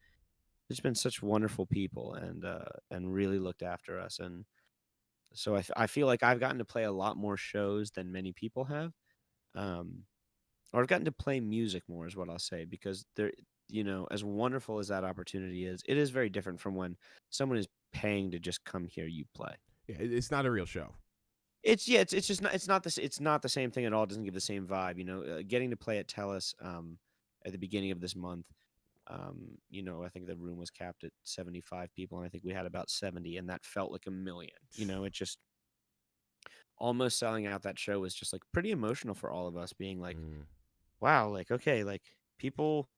such wonderful people, and really looked after us. And so I feel like I've gotten to play a lot more shows than many people have. Um, or I've gotten to play music more is what I'll say, because as wonderful as that opportunity is, it is very different from when someone is paying to just come hear you play. yeah, it's not a real show. It's just not, it's not the same thing at all. It doesn't give the same vibe. Getting to play at Tellus at the beginning of this month. I think the room was capped at 75 people, and I think we had about 70, and that felt like a million. It just almost selling out that show was just like pretty emotional for all of us, being like, Mm. wow, like, okay, like people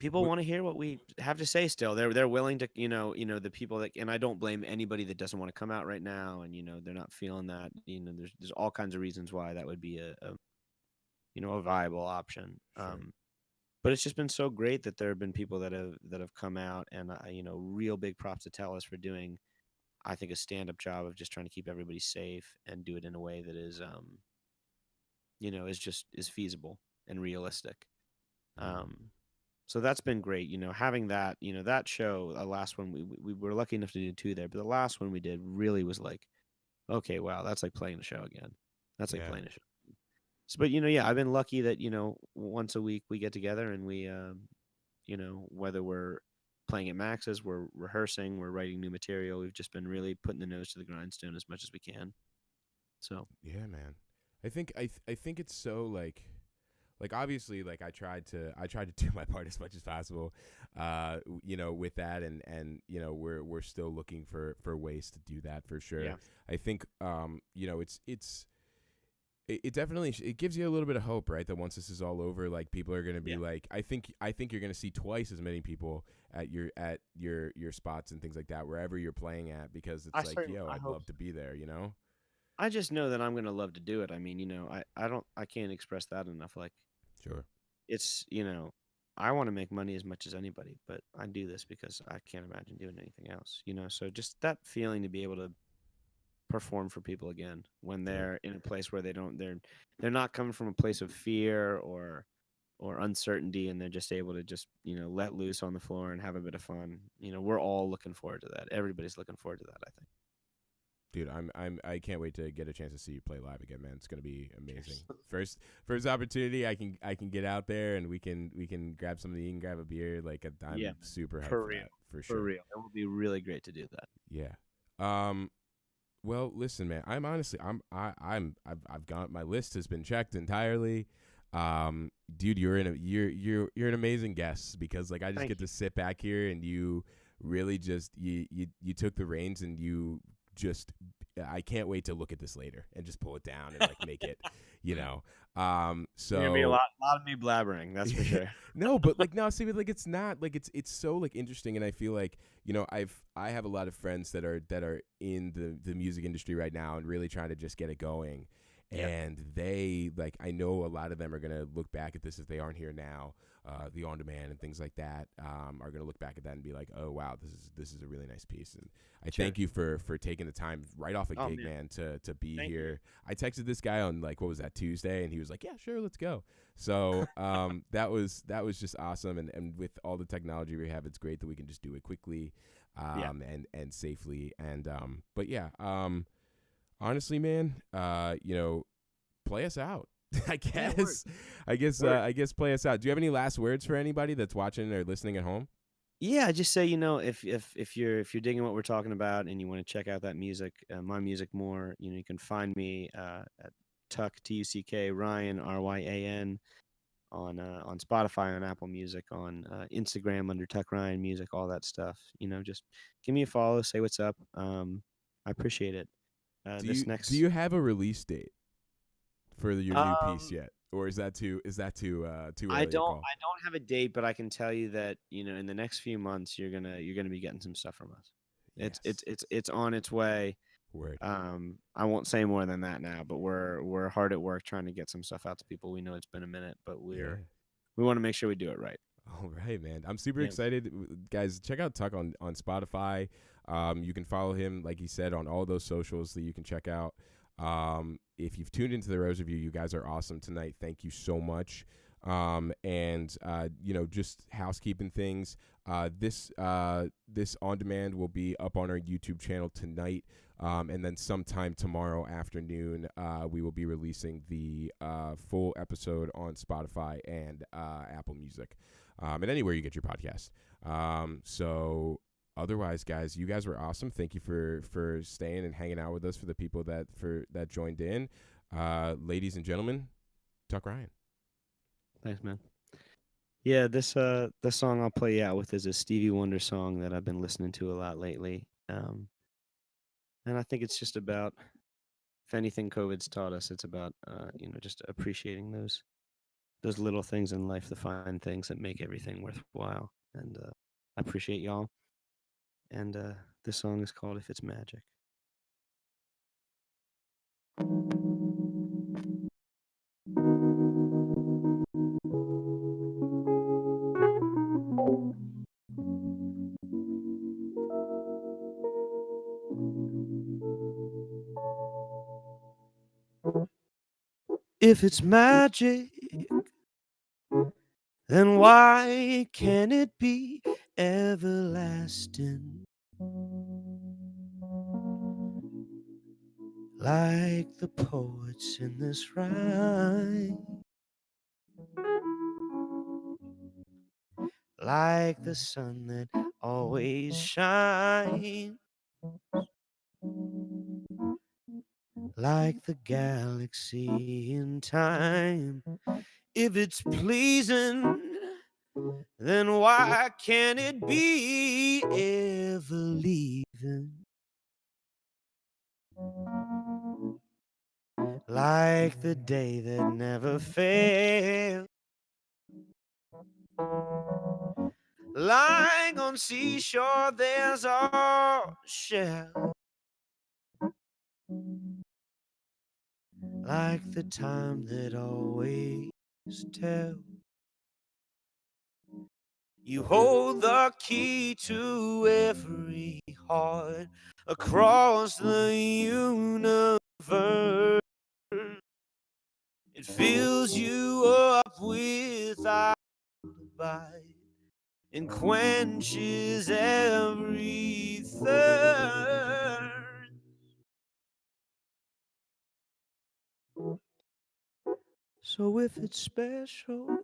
What? want to hear what we have to say still. They're willing to, the people that, and I don't blame anybody that doesn't want to come out right now, and they're not feeling that. There's all kinds of reasons why that would be a viable option. Sure. But it's just been so great that there have been people that have come out, and real big props to Tellus for doing, I think, a stand-up job of just trying to keep everybody safe and do it in a way that is feasible and realistic. Mm. Um, so that's been great. Having that show, the last one we were lucky enough to do two there, but the last one we did really was like, okay, wow, that's like playing the show again. That's like Yeah. playing a show. So, but yeah, I've been lucky that once a week we get together, and we whether we're playing at Max's, we're rehearsing, we're writing new material. We've just been really putting the nose to the grindstone as much as we can. So Yeah, man. I think it's so like obviously like I tried to do my part as much as possible with that, and we're still looking for ways to do that for sure. yeah, I think it definitely it gives you a little bit of hope, right, that once this is all over, like people are going to be yeah. like, I think you're going to see twice as many people at your spots and things like that wherever you're playing at, because I it's like, certainly, yo, I I'd hope love so. to be there, you know. I just know that I'm gonna love to do it. I mean, I can't express that enough. Like, Sure. it's I want to make money as much as anybody, but I do this because I can't imagine doing anything else. So just that feeling to be able to perform for people again when Sure. they're in a place where they're not coming from a place of fear or uncertainty, and they're just able to just let loose on the floor and have a bit of fun. We're all looking forward to that. Everybody's looking forward to that, I think. Dude, I can't wait to get a chance to see you play live again, man. It's gonna be amazing. Cheers. First opportunity, I can get out there and we can grab something to eat and grab a beer. Like Yeah, I'm man. super hyped For for real. that for For sure. real. It will be really great to do that. Yeah. Well, listen, man. I'm honestly I've got my list has been checked entirely. Dude, you're an amazing guest, because like I just Thank get you. to sit back here and you really just you took the reins and you just I can't wait to look at this later and just pull it down and like make it, you know. There's gonna be a So lot of me blabbering, that's for sure. no, but like no, see, but like it's not like it's so like interesting, and I feel like I have a lot of friends that are in the music industry right now and really trying to just get it going, Yeah. and they like I know a lot of them are gonna look back at this if they aren't here now, the on demand and things like that, are gonna look back at that and be like, oh wow, this is a really nice piece, and I Sure. thank you for taking the time right off a Oh, gig, man. man, to be Thank you. here. I texted this guy on like what was that, Tuesday, and he was like, yeah, sure, let's go. So that was just awesome, and with all the technology we have, it's great that we can just do it quickly, Yeah. and safely, and but yeah, honestly, man, play us out. I Yeah, word. guess, Word. I guess play us out. Do you have any last words for anybody that's watching or listening at home? Yeah, just say, if you're digging what we're talking about and you want to check out that music, my music more, you can find me at Tuck Tuck Ryan Ryan on Spotify, on Apple Music, on Instagram under Tuck Ryan Music, all that stuff. Just give me a follow, say what's up. I appreciate it. This Do next, you have a release date for your new piece um, yet, or too I early to don't call? I don't have a date, but I can tell you that in the next few months you're gonna be getting some stuff from us. It's it's Yes, it's it's on its way. word. I won't say more than that now, but we're hard at work trying to get some stuff out to people. We know it's been a minute, but Yeah. we want to make sure we do it right. All right, man. I'm super Yeah. excited. Guys, check out Tuck on Spotify. You can follow him, like he said, on all those socials that you can check out. If you've tuned into the Rose Review, you guys are awesome tonight. Thank you so much. And just housekeeping things. This on demand will be up on our YouTube channel tonight. And then sometime tomorrow afternoon, we will be releasing the full episode on Spotify and Apple Music, and anywhere you get your podcast. So otherwise, guys, you guys were awesome. Thank you for staying and hanging out with us. For the people that joined in, ladies and gentlemen, Tuck Ryan. Thanks, man. Yeah, this song I'll play you out with is a Stevie Wonder song that I've been listening to a lot lately. And I think it's just about, if anything COVID's taught us, it's about just appreciating those little things in life, the fine things that make everything worthwhile. And I appreciate y'all. And this song is called If It's Magic. If it's magic, then why can't it be everlasting? Like the poets in this rhyme, like the sun that always shines, like the galaxy in time. If it's pleasing, then why can't it be ever leaving? Like the day that never fails, lying on seashore, there's our shell. Like the time that always tells. You hold the key to every heart across the universe. It fills you up without a bite and quenches every thirst. So if it's special,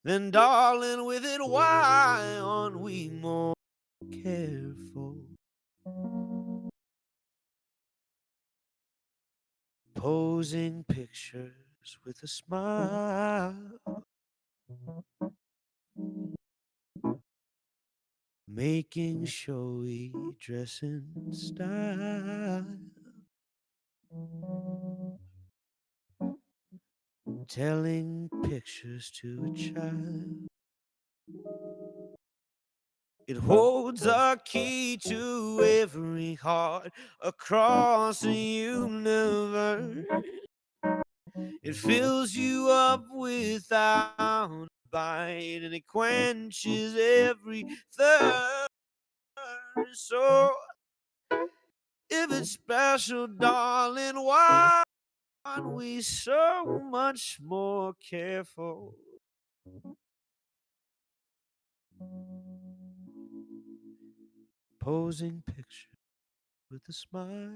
then darling, with it, why aren't we more careful? Posing pictures with a smile, making showy dressing style, telling pictures to a child. It holds a key to every heart across the universe. It fills you up without a bite, and it quenches every thirst. So if it's special, darling, why aren't we so much more careful? Posing pictures with a smile,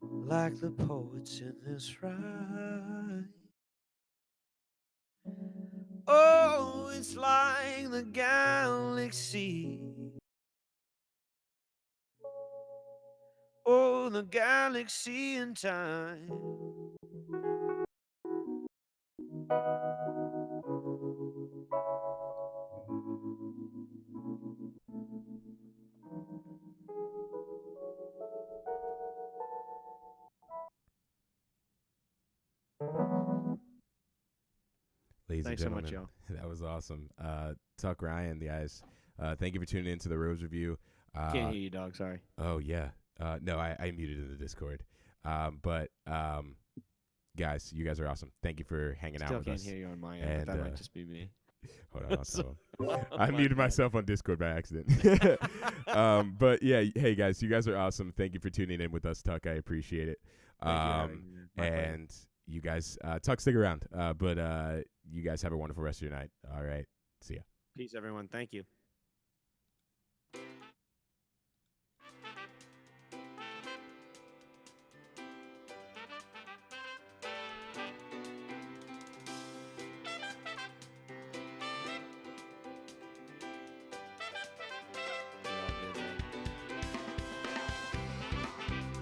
like the poets in this rhyme. Oh, it's like the galaxy. Oh, the galaxy in time. Ladies and Thanks so much, gentlemen, y'all. that was awesome. Tuck Ryan, the guys. Thank you for tuning into the Rose Review. Can't hear you, dog. Sorry. Oh yeah. No, I muted in the Discord. But guys, you guys are awesome. Thank you for hanging out Still with can't us. hear you on my end, And, but that might just be me. Hold on, I'll tell them. Oh I my muted God. myself on Discord by accident. But yeah, hey guys, you guys are awesome. Thank you for tuning in with us, Tuck. I appreciate it. Thank you for having me, man. My pleasure. And you guys, Tuck, stick around. But you guys have a wonderful rest of your night. All right, see ya. Peace, everyone. Thank you.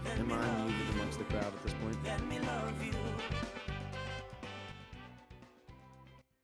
Let Am me I love muted you. amongst the crowd at this point? Let me love you.